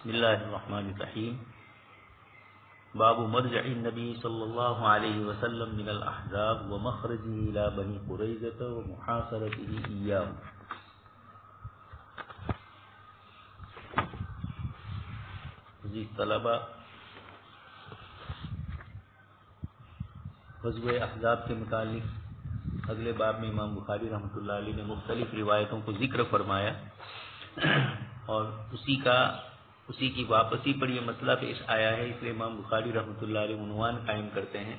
بسم اللہ الرحمن الرحیم باب مرجع النبی صلی اللہ علیہ وسلم من الاحزاب ومخرجه الى بنی قریظة ومحاصرته ایاہ۔ عزیز طلبہ، غزوہ احزاب کے متعلق اگلے باب میں امام بخاری رحمۃ اللہ علیہ نے مختلف روایتوں کو ذکر فرمایا اور اسی کی واپسی پر یہ مسئلہ پیش آیا ہے، اس لیے امام بخاری رحمۃ اللہ علیہ عنوان قائم کرتے ہیں۔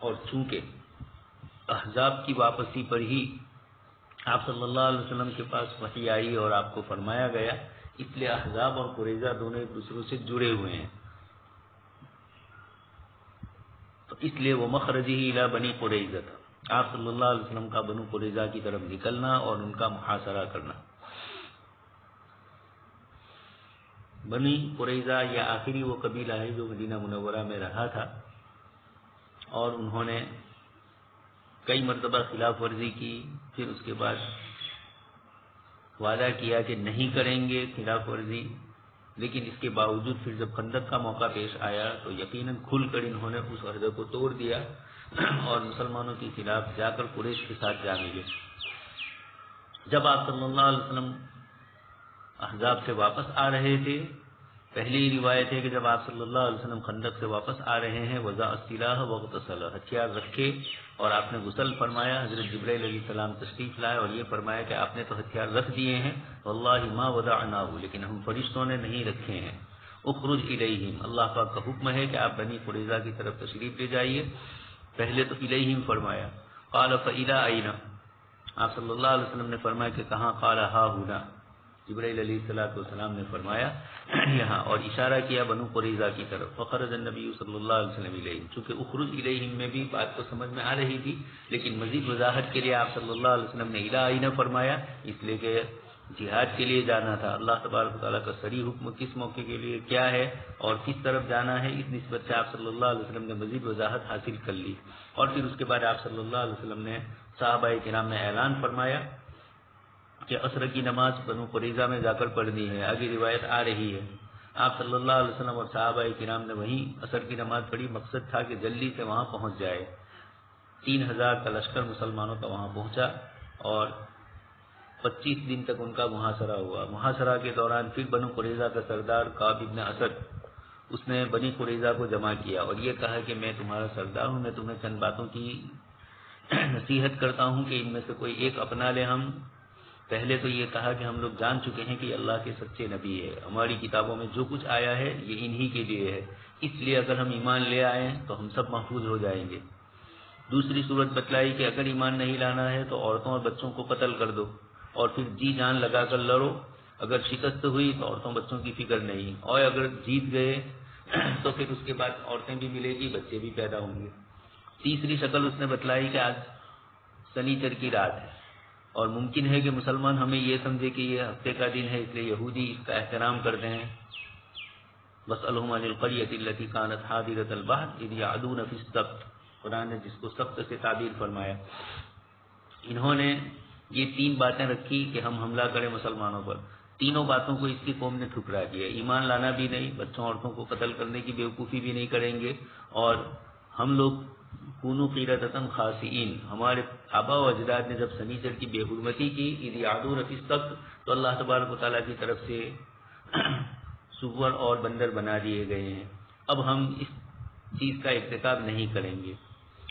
اور چونکہ احزاب کی واپسی پر ہی آپ صلی اللہ علیہ وسلم کے پاس وحی آئی اور آپ کو فرمایا گیا، اس لیے احزاب اور قریظہ دونوں ایک دوسرے سے جڑے ہوئے ہیں، تو اس لیے وہ مخرجہ الی بنی قریظہ تھا، آپ صلی اللہ علیہ وسلم کا بنو قریظہ کی طرف نکلنا اور ان کا محاصرہ کرنا۔ بنی قریظہ یہ آخری وہ قبیلہ ہے جو مدینہ منورہ میں رہا تھا، اور انہوں نے کئی مرتبہ خلاف ورزی کی، پھر اس کے بعد وعدہ کیا کہ نہیں کریں گے خلاف ورزی، لیکن اس کے باوجود پھر جب خندق کا موقع پیش آیا تو یقیناً کھل کر انہوں نے اس عہدے کو توڑ دیا اور مسلمانوں کے خلاف جا کر قریش کے ساتھ جا ملے۔ جب آپ صلی اللہ علیہ وسلم احزاب سے واپس آ رہے تھے، پہلی روایت ہے کہ جب آپ صلی اللہ علیہ وسلم خندق سے واپس آ رہے ہیں، وضع السلاح واغتسل، ہتھیار رکھے اور آپ نے غسل فرمایا۔ حضرت جبرائیل علیہ السلام تشریف لائے اور یہ فرمایا کہ آپ نے تو ہتھیار رکھ دیے ہیں، واللہ ما وضعناہ، لیکن ہم فرشتوں نے نہیں رکھے ہیں۔ اخرج الیہم، اللہ پاک کا حکم ہے کہ آپ بنی قریظہ کی طرف تشریف لے جائیے۔ پہلے تو الیہم فرمایا، قال فإلی أین، آپ صلی اللہ علیہ وسلم نے فرمایا کہ کہاں؟ قال ہا ہنا، جبرائیل علیہ السلام نے فرمایا یہاں، اور اشارہ کیا بنو قریظہ کی طرف۔ فخرج النبی صلی اللہ علیہ وسلم الیہم، چونکہ اخرج الیہم میں بھی بات تو سمجھ میں آ رہی تھی، لیکن مزید وضاحت کے لیے آپ صلی اللہ علیہ وسلم نے الی أین فرمایا، اس لیے کہ جہاد کے لیے جانا تھا۔ اللہ تبارک و تعالیٰ کا صریح حکم کس موقع کے لیے کیا ہے اور کس طرف جانا ہے، اس نسبت سے آپ صلی اللہ علیہ وسلم نے مزید وضاحت حاصل کر لی۔ اور پھر اس کے بعد آپ صلی اللہ علیہ وسلم نے صحابہ کرام میں اعلان فرمایا کہ عصر کی نماز بنو قریظہ میں جا کر پڑھنی ہے۔ آگے روایت آ رہی ہے، آپ صلی اللہ علیہ وسلم اور صحابہ کرام نے وہیں عصر کی نماز پڑھی، مقصد تھا کہ جلدی سے وہاں پہنچ جائے۔ 3000 کا لشکر مسلمانوں کا وہاں پہنچا اور 25 دن تک ان کا محاصرہ ہوا۔ محاصرہ کے دوران پھر بنو قریظہ کا سردار کعب بن اسد، اس نے بنی قریظہ کو جمع کیا اور یہ کہا کہ میں تمہارا سردار ہوں، میں تمہیں چند باتوں کی نصیحت کرتا ہوں کہ ان میں سے کوئی ایک اپنا لے۔ ہم پہلے تو یہ کہا کہ ہم لوگ جان چکے ہیں کہ اللہ کے سچے نبی ہے، ہماری کتابوں میں جو کچھ آیا ہے یہ انہی کے لیے ہے، اس لیے اگر ہم ایمان لے آئیں تو ہم سب محفوظ ہو جائیں گے۔ دوسری صورت بتلائی کہ اگر ایمان نہیں لانا ہے تو عورتوں اور بچوں کو قتل کر دو اور پھر جی جان لگا کر لڑو، اگر شکست ہوئی تو عورتوں بچوں کی فکر نہیں، اور اگر جیت گئے تو پھر اس کے بعد عورتیں بھی ملے گی، بچے بھی پیدا ہوں گے۔ تیسری شکل اس نے بتلائی کہ آج سنیچر کی رات ہے اور ممکن ہے کہ مسلمان ہمیں یہ سمجھے کہ یہ ہفتے کا دن ہے، اس لیے یہودی اس کا احترام کرتے ہیں۔ وَاسْأَلْهُمْ عَنِ الْقَرْيَةِ الَّتِي كَانَتْ حَاضِرَةَ الْبَحْرِ إِذْ يَعْدُونَ فِي السَّبْتِ، قرآن نے جس کو سبت سے تعبیر فرمایا۔ انہوں نے یہ 3 باتیں رکھی کہ ہم حملہ کریں مسلمانوں پر، تینوں باتوں کو اس کی قوم نے ٹھکرا دیا۔ ایمان لانا بھی نہیں، بچوں عورتوں کو قتل کرنے کی بیوقوفی بھی نہیں کریں گے، اور ہم لوگ کونوا قردۃ خاسئین، ہمارے آباء و اجداد نے جب سنیچر کی بے حرمتی کی، اذ یعدون فی السبت، تو اللہ تبارک و تعالیٰ کی طرف سے سور اور بندر بنا دیے گئے ہیں، اب ہم اس چیز کا ارتکاب نہیں کریں گے۔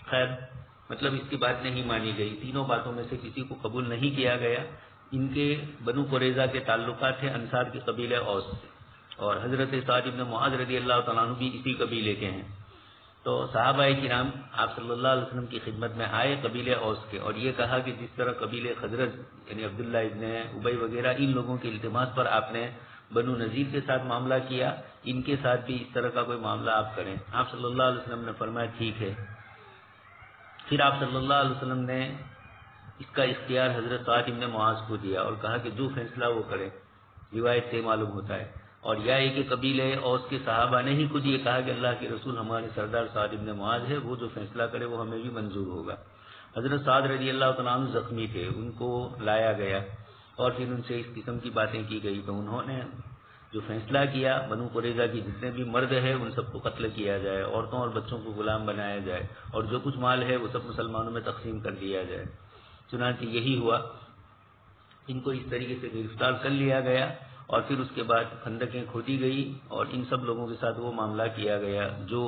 خیر، مطلب اس کی بات نہیں مانی گئی، تینوں باتوں میں سے کسی کو قبول نہیں کیا گیا۔ ان کے بنو قریظہ کے تعلقات تھے انصار کے قبیلے اوس سے، اور حضرت سعد بن معاذ رضی اللہ تعالیٰ عنہ بھی اسی قبیلے کے ہیں۔ تو صحابہ کرام آپ صلی اللہ علیہ وسلم کی خدمت میں آئے قبیلے اوس کے، اور یہ کہا کہ جس طرح قبیلے خزرج یعنی عبداللہ ابن ابی وغیرہ ان لوگوں کے التماس پر آپ نے بنو نذیر کے ساتھ معاملہ کیا، ان کے ساتھ بھی اس طرح کا کوئی معاملہ آپ کریں۔ آپ صلی اللہ علیہ وسلم نے فرمایا ٹھیک ہے۔ پھر آپ صلی اللہ علیہ وسلم نے اس کا اختیار حضرت سعد بن معاذ کو دیا اور کہا کہ جو فیصلہ وہ کرے، روایت سے معلوم ہوتا ہے۔ اور یا ایک قبیلے اوس کے صحابہ نے ہی خود یہ کہا کہ اللہ کے رسول ہمارے سردار سعد بن معاذ ہے، وہ جو فیصلہ کرے وہ ہمیں بھی منظور ہوگا۔ حضرت سعد رضی اللہ تعالیٰ عنہ زخمی تھے، ان کو لایا گیا اور پھر ان سے اس قسم کی باتیں کی گئی، تو انہوں نے جو فیصلہ کیا بنو قریظہ کی جتنے بھی مرد ہیں ان سب کو قتل کیا جائے، عورتوں اور بچوں کو غلام بنایا جائے، اور جو کچھ مال ہے وہ سب مسلمانوں میں تقسیم کر دیا جائے۔ چنانچہ یہی ہوا، ان کو اس طریقے سے گرفتار کر لیا گیا، اور پھر اس کے بعد خندقیں کھودی گئی، اور ان سب لوگوں کے ساتھ وہ معاملہ کیا گیا جو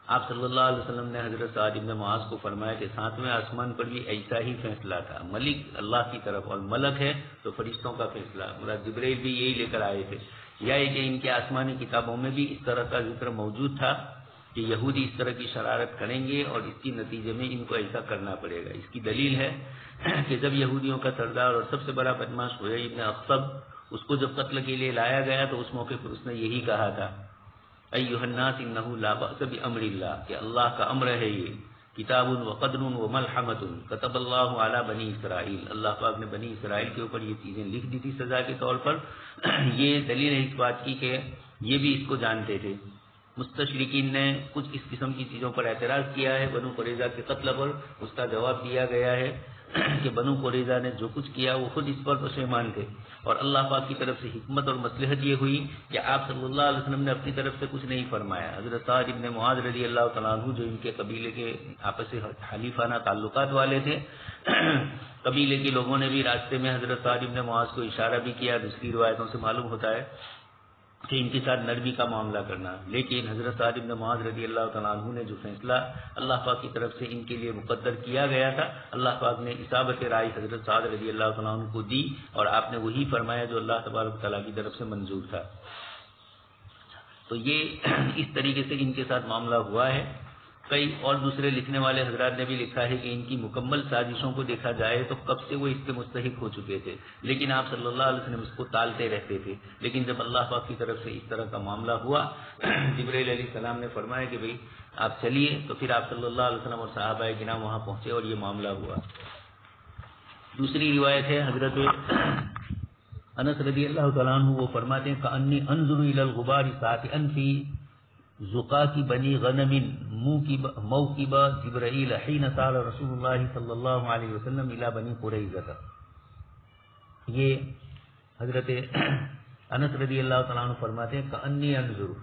آپ صلی اللہ علیہ وسلم نے حضرت سعد بن معاذ کو فرمایا کہ ساتویں آسمان پر بھی ایسا ہی فیصلہ تھا، ملک اللہ کی طرف اور ملک ہے تو فرشتوں کا فیصلہ، مراد جبرائیل بھی یہی لے کر آئے تھے، یا کہ ان کے آسمانی کتابوں میں بھی اس طرح کا ذکر موجود تھا کہ یہودی اس طرح کی شرارت کریں گے اور اس کی نتیجے میں ان کو ایسا کرنا پڑے گا۔ اس کی دلیل ہے کہ جب یہودیوں کا سردار اور سب سے بڑا بدماش ہویا ابن اخطب، اس کو جب قتل کے لیے لایا گیا تو اس موقع پر اس نے یہی کہا تھا، ایھا الناس انہ لا بأس بامر اللہ، کہ اللہ کا امر ہے، یہ کتاب و قدر و ملحمۃ کتب اللہ علی بنی اسرائیل، اللہ پاک نے بنی اسرائیل کے اوپر یہ چیزیں لکھ دی تھی سزا کے طور پر۔ یہ دلیل ہے اس بات کی کہ یہ بھی اس کو جانتے تھے۔ مستشرقین نے کچھ اس قسم کی چیزوں پر اعتراض کیا ہے بنو قریظہ کے قتل پر، اس کا جواب دیا گیا ہے کہ بنو قریظہ نے جو کچھ کیا وہ خود اس پر پشیمان تھے، اور اللہ پاک کی طرف سے حکمت اور مصلحت یہ ہوئی کہ آپ صلی اللہ علیہ وسلم نے اپنی طرف سے کچھ نہیں فرمایا۔ حضرت سعد بن معاذ رضی اللہ تعالیٰ عنہ جو ان کے قبیلے کے آپس سے حلیفانہ تعلقات والے تھے، قبیلے کے لوگوں نے بھی راستے میں حضرت سعد بن معاذ کو اشارہ بھی کیا، دوسری روایتوں سے معلوم ہوتا ہے کہ ان کے ساتھ نرمی کا معاملہ کرنا، لیکن حضرت سعد بن معاذ رضی اللہ تعالیٰ عنہ نے جو فیصلہ اللہ پاک کی طرف سے ان کے لیے مقدر کیا گیا تھا، اللہ پاک نے اصابت رائے حضرت سعد رضی اللہ تعالیٰ عنہ کو دی، اور آپ نے وہی فرمایا جو اللہ تبارک تعالیٰ کی طرف سے منظور تھا۔ تو یہ اس طریقے سے ان کے ساتھ معاملہ ہوا ہے۔ کئی اور دوسرے لکھنے والے حضرات نے بھی لکھا ہے کہ ان کی مکمل سازشوں کو دیکھا جائے تو کب سے وہ اس کے مستحق ہو چکے تھے، لیکن آپ صلی اللہ علیہ وسلم اس کو ٹالتے رہتے تھے۔ لیکن جب اللہ پاک کی طرف سے اس طرح کا معاملہ ہوا، جبرائیل علیہ السلام نے فرمایا کہ بھئی آپ چلیے، تو پھر آپ صلی اللہ علیہ وسلم اور صحابہ کرام وہاں پہنچے اور یہ معاملہ ہوا۔ دوسری روایت ہے حضرت انس رضی اللہ تعالیٰ عنہ، وہ فرماتے ہیں کأنی انظر الی الغبار ساطعا فی زقاق بنی غنم موکب جبرائیل حین سار رسول اللہ صلی اللہ علیہ وسلم الی بنی قریظہ۔ یہ حضرت انس رضی اللہ تعالیٰ عنہ فرماتے ہیں کأنی انظر،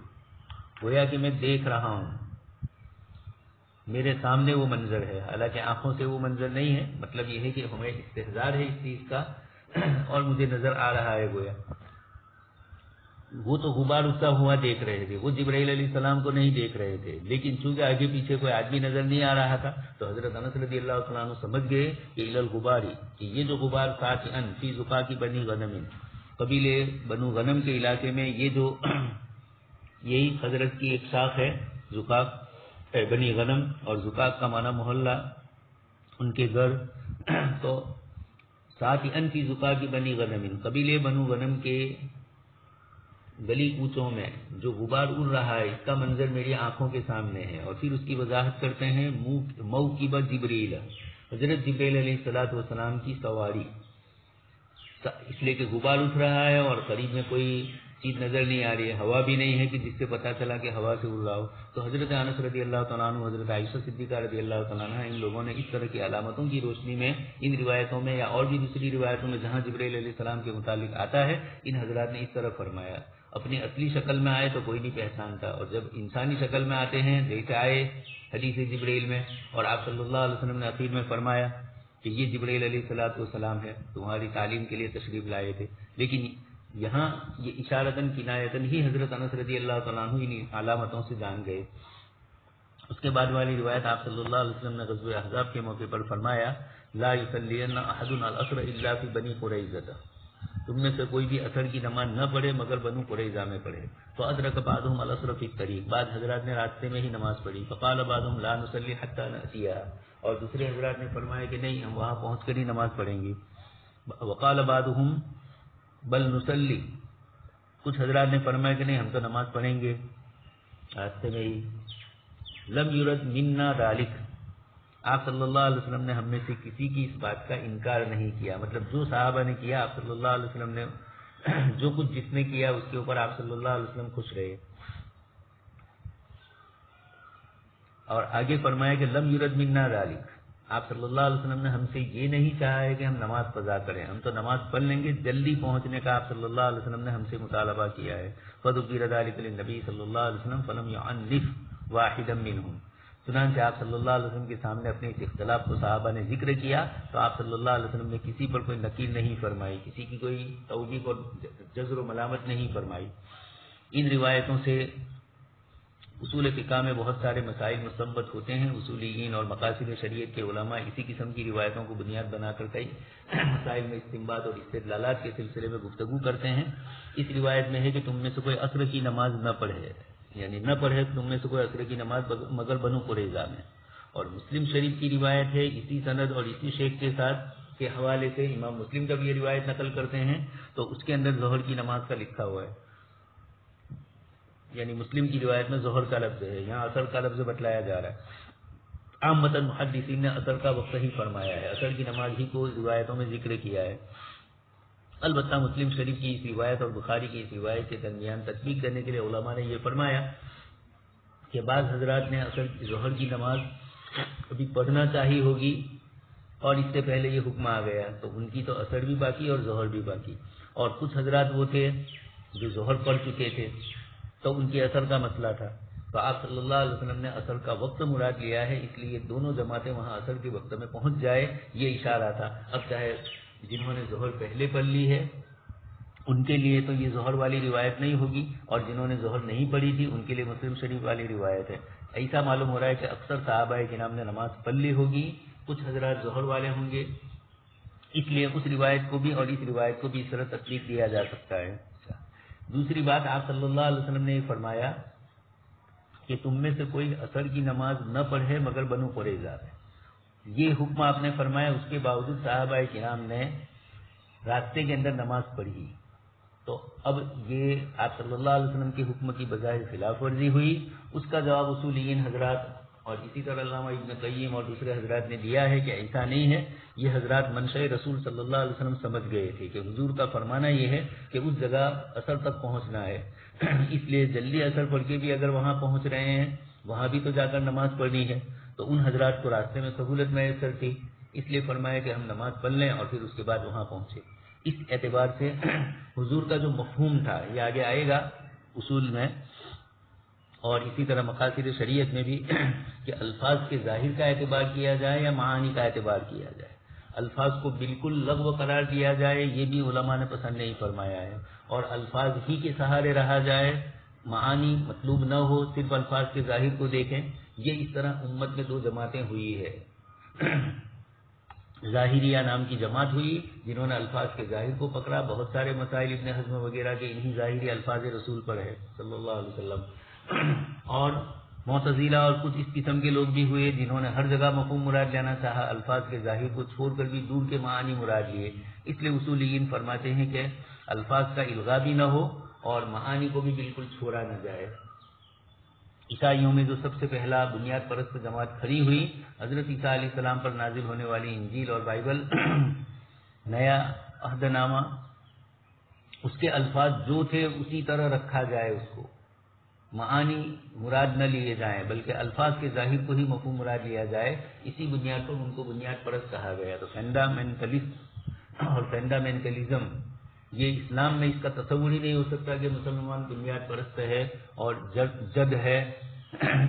گویا کہ میں دیکھ رہا ہوں، میرے سامنے وہ منظر ہے، حالانکہ آنکھوں سے وہ منظر نہیں ہے، مطلب یہ ہے کہ ہمیں استحضار ہے اس چیز کا اور مجھے نظر آ رہا ہے گویا۔ وہ تو غبار اٹھتا ہوا دیکھ رہے تھے، وہ جبرائیل علیہ السلام کو نہیں دیکھ رہے تھے، لیکن چونکہ آگے پیچھے کوئی آدمی نظر نہیں آ رہا تھا تو حضرت انس رضی اللہ تعالیٰ عنہ سمجھ گئے کہ الی الغباری، کہ یہ جو غبار ساطعا فی زقاق بنی غنم، قبیلے بنو غنم کے علاقے میں یہ جو یہی حضرت کی ایک شاخ ہے زقاق بنی غنم، اور زقاق کا معنی محلہ، ان کے گھر، تو ساطعا فی زقاق بنی غنم، قبیلے بنو غنم کے گلی کوچوں میں جو غبار اڑ رہا ہے اس کا منظر میری آنکھوں کے سامنے ہے۔ اور پھر اس کی وضاحت کرتے ہیں موکب جبریل، حضرت جبریل علیہ السلام کی سواری، اس لیے کہ غبار اٹھ رہا ہے اور قریب میں کوئی چیز نظر نہیں آ رہی ہے، ہوا بھی نہیں ہے کہ جس سے پتہ چلا کہ ہوا سے اڑ رہا ہو۔ تو حضرت انس رضی اللہ تعالیٰ عنہ، حضرت عائشہ صدیقہ رضی اللہ تعالیٰ عنہ، ان لوگوں نے اس طرح کی علامتوں کی روشنی میں ان روایتوں میں یا اور بھی دوسری روایتوں میں جہاں جبرائیل علیہ السلام کے متعلق آتا ہے، ان حضرات نے اس طرح فرمایا۔ اپنی اصلی شکل میں آئے تو کوئی نہیں پہچانتا، اور جب انسانی شکل میں آتے ہیں جیسے آئے حدیث جبرائیل میں، اور آپ صلی اللہ علیہ وسلم نے اخیر میں فرمایا کہ یہ جبرائیل علیہ السلام ہے، تمہاری تعلیم کے لیے تشریف لائے تھے، لیکن یہاں یہ اشارتاً کنایتاً ہی حضرت انس رضی اللہ تعالیٰ عنہ ان علامتوں سے جان گئے۔ اس کے بعد والی روایت آپ صلی اللہ علیہ وسلم نے غزوہ احزاب کے موقع پر فرمایا لا یصلین احد العصر الا فی بنی قریظہ، تم میں سے کوئی بھی عصر کی نماز نہ پڑھے مگر بنو قریظہ میں پڑھے۔ تو ادرک بعضهم العصر فی الطریق، بعض حضرات نے راستے میں ہی نماز پڑھی، فقال بعضهم لا نصلی حتی نأتیها، اور دوسرے حضرات نے فرمایا کہ نہیں ہم وہاں پہنچ کر ہی نماز پڑھیں گے۔ وقال بعضهم بل نصلی، کچھ حضرات نے فرمایا کہ نہیں ہم تو نماز پڑھیں گے راستے میں ہی۔ لم یرد منا ذلک، آپ صلی اللہ علیہ وسلم نے ہم میں سے کسی کی اس بات کا انکار نہیں کیا، مطلب جو صحابہ نے کیا آپ صلی اللہ علیہ وسلم نے جو کچھ جس نے کیا اس کے اوپر آپ صلی اللہ علیہ وسلم خوش رہے۔ اور آگے فرمایا کہ لم یرد منا ذلک، آپ صلی اللہ علیہ وسلم نے ہم سے یہ نہیں چاہا ہے کہ ہم نماز قضا کریں، ہم تو نماز پڑھ لیں گے، جلدی پہنچنے کا آپ صلی اللہ علیہ وسلم نے ہم سے مطالبہ کیا ہے. فذکر ذلک للنبی صلی اللہ علیہ وسلم فلم یعنف واحدا منهم. چنانچہ آپ صلی اللہ علیہ وسلم کے سامنے اپنے اس اختلاف کو صحابہ نے ذکر کیا تو آپ صلی اللہ علیہ وسلم نے کسی پر کوئی نکیر نہیں فرمائی، کسی کی کوئی توبیخ اور جزر و ملامت نہیں فرمائی. ان روایتوں سے اصول فقہ میں بہت سارے مسائل مستنبط ہوتے ہیں. اصولیین اور مقاصد شریعت کے علماء اسی قسم کی روایتوں کو بنیاد بنا کر کئی مسائل میں استنباط اور استدلالات کے سلسلے میں گفتگو کرتے ہیں. اس روایت میں ہے کہ تم میں سے کوئی عصر کی نماز نہ پڑھے، یعنی نہ پڑھے تم میں سے کوئی عصر کی نماز مگر بنو قریظہ میں. اور مسلم شریف کی روایت ہے اسی سند اور اسی شیخ کے ساتھ کے حوالے سے امام مسلم جب یہ روایت نقل کرتے ہیں تو اس کے اندر ظہر کی نماز کا لکھا ہوا ہے، یعنی مسلم کی روایت میں ظہر کا لفظ ہے، یہاں عصر کا لفظ بتلایا جا رہا ہے. عامۃ محدثین نے عصر کا وقت ہی فرمایا ہے، عصر کی نماز ہی کو روایتوں میں ذکر کیا ہے. البتہ مسلم شریف کی اس روایت اور بخاری کی اس روایت کے درمیان تطبیق کرنے کے لیے علماء نے یہ فرمایا کہ بعض حضرات نے عصر ظہر کی نماز ابھی پڑھنا چاہی ہوگی اور اس سے پہلے یہ حکم آ گیا تو ان کی تو عصر بھی باقی اور ظہر بھی باقی. اور کچھ حضرات وہ تھے جو ظہر پڑھ چکے تھے تو ان کی عصر کا مسئلہ تھا، تو آپ صلی اللہ علیہ وسلم نے عصر کا وقت مراد لیا ہے، اس لیے دونوں جماعتیں وہاں عصر کے وقت میں پہنچ جائے یہ اشارہ تھا. اب چاہے جنہوں نے ظہر پہلے پڑھ لی ہے ان کے لیے تو یہ ظہر والی روایت نہیں ہوگی، اور جنہوں نے ظہر نہیں پڑھی تھی ان کے لیے مسلم شریف والی روایت ہے. ایسا معلوم ہو رہا ہے کہ اکثر صحابہ کرام نے نماز پڑھ لی ہوگی، کچھ حضرات ظہر والے ہوں گے، اس لیے اس روایت کو بھی اور اس روایت کو بھی اس طرح تطبیق دیا جا سکتا ہے. دوسری بات، آپ صلی اللہ علیہ وسلم نے یہ فرمایا کہ تم میں سے کوئی عصر کی نماز نہ پڑھے مگر بنو قریظہ میں. یہ حکم آپ نے فرمایا، اس کے باوجود صحابہ کرام نے راستے کے اندر نماز پڑھی، تو اب یہ آپ صلی اللہ علیہ وسلم کے حکم کی بجائے خلاف ورزی ہوئی. اس کا جواب اصولین حضرات اور اسی طرح علامہ ابن قیم اور دوسرے حضرات نے دیا ہے کہ ایسا نہیں ہے. یہ حضرات منشأ رسول صلی اللہ علیہ وسلم سمجھ گئے تھے کہ حضور کا فرمانا یہ ہے کہ اس جگہ عصر تک پہنچنا ہے، اس لیے جلدی عصر پڑھ کے بھی اگر وہاں پہنچ رہے ہیں وہاں بھی تو جا کر نماز پڑھنی ہے، تو ان حضرات کو راستے میں سہولت میسر تھی، اس لیے فرمایا کہ ہم نماز پڑھ لیں اور پھر اس کے بعد وہاں پہنچے. اس اعتبار سے حضور کا جو مفہوم تھا یہ آگے آئے گا اصول میں اور اسی طرح مقاصد شریعت میں بھی کہ الفاظ کے ظاہر کا اعتبار کیا جائے یا معانی کا اعتبار کیا جائے. الفاظ کو بالکل لغو قرار دیا جائے یہ بھی علماء نے پسند نہیں فرمایا ہے، اور الفاظ ہی کے سہارے رہا جائے، معانی مطلوب نہ ہو، صرف الفاظ کے ظاہر کو دیکھیں. یہ اس طرح امت میں دو جماعتیں ہوئی ہے. ظاہریہ نام کی جماعت ہوئی جنہوں نے الفاظ کے ظاہر کو پکڑا، بہت سارے مسائل ابن حزم وغیرہ کے انہی ظاہری الفاظ رسول پر ہے صلی اللہ علیہ وسلم. اور معتزلہ اور کچھ اس قسم کے لوگ بھی ہوئے جنہوں نے ہر جگہ مفہوم مراد لینا چاہا، الفاظ کے ظاہر کو چھوڑ کر بھی دور کے معانی مراد لیے. اس لیے اصولیین فرماتے ہیں کہ الفاظ کا الغاء بھی نہ ہو اور معانی کو بھی بالکل چھوڑا نہ جائے. عیسائیوں میں جو سب سے پہلا بنیاد پرست جماعت کھڑی ہوئی، حضرت عیسیٰ علیہ السلام پر نازل ہونے والی انجیل اور بائبل نیا عہد نامہ، اس کے الفاظ جو تھے اسی طرح رکھا جائے، اس کو معانی مراد نہ لیے جائیں بلکہ الفاظ کے ظاہر کو ہی مفہوم مراد لیا جائے. اسی بنیاد پر ان کو بنیاد پرست کہا گیا. تو فنڈامنٹلسٹ اور فنڈامنٹلزم یہ اسلام میں اس کا تصور ہی نہیں ہو سکتا کہ مسلمان بنیاد پرست ہے اور جد ہے،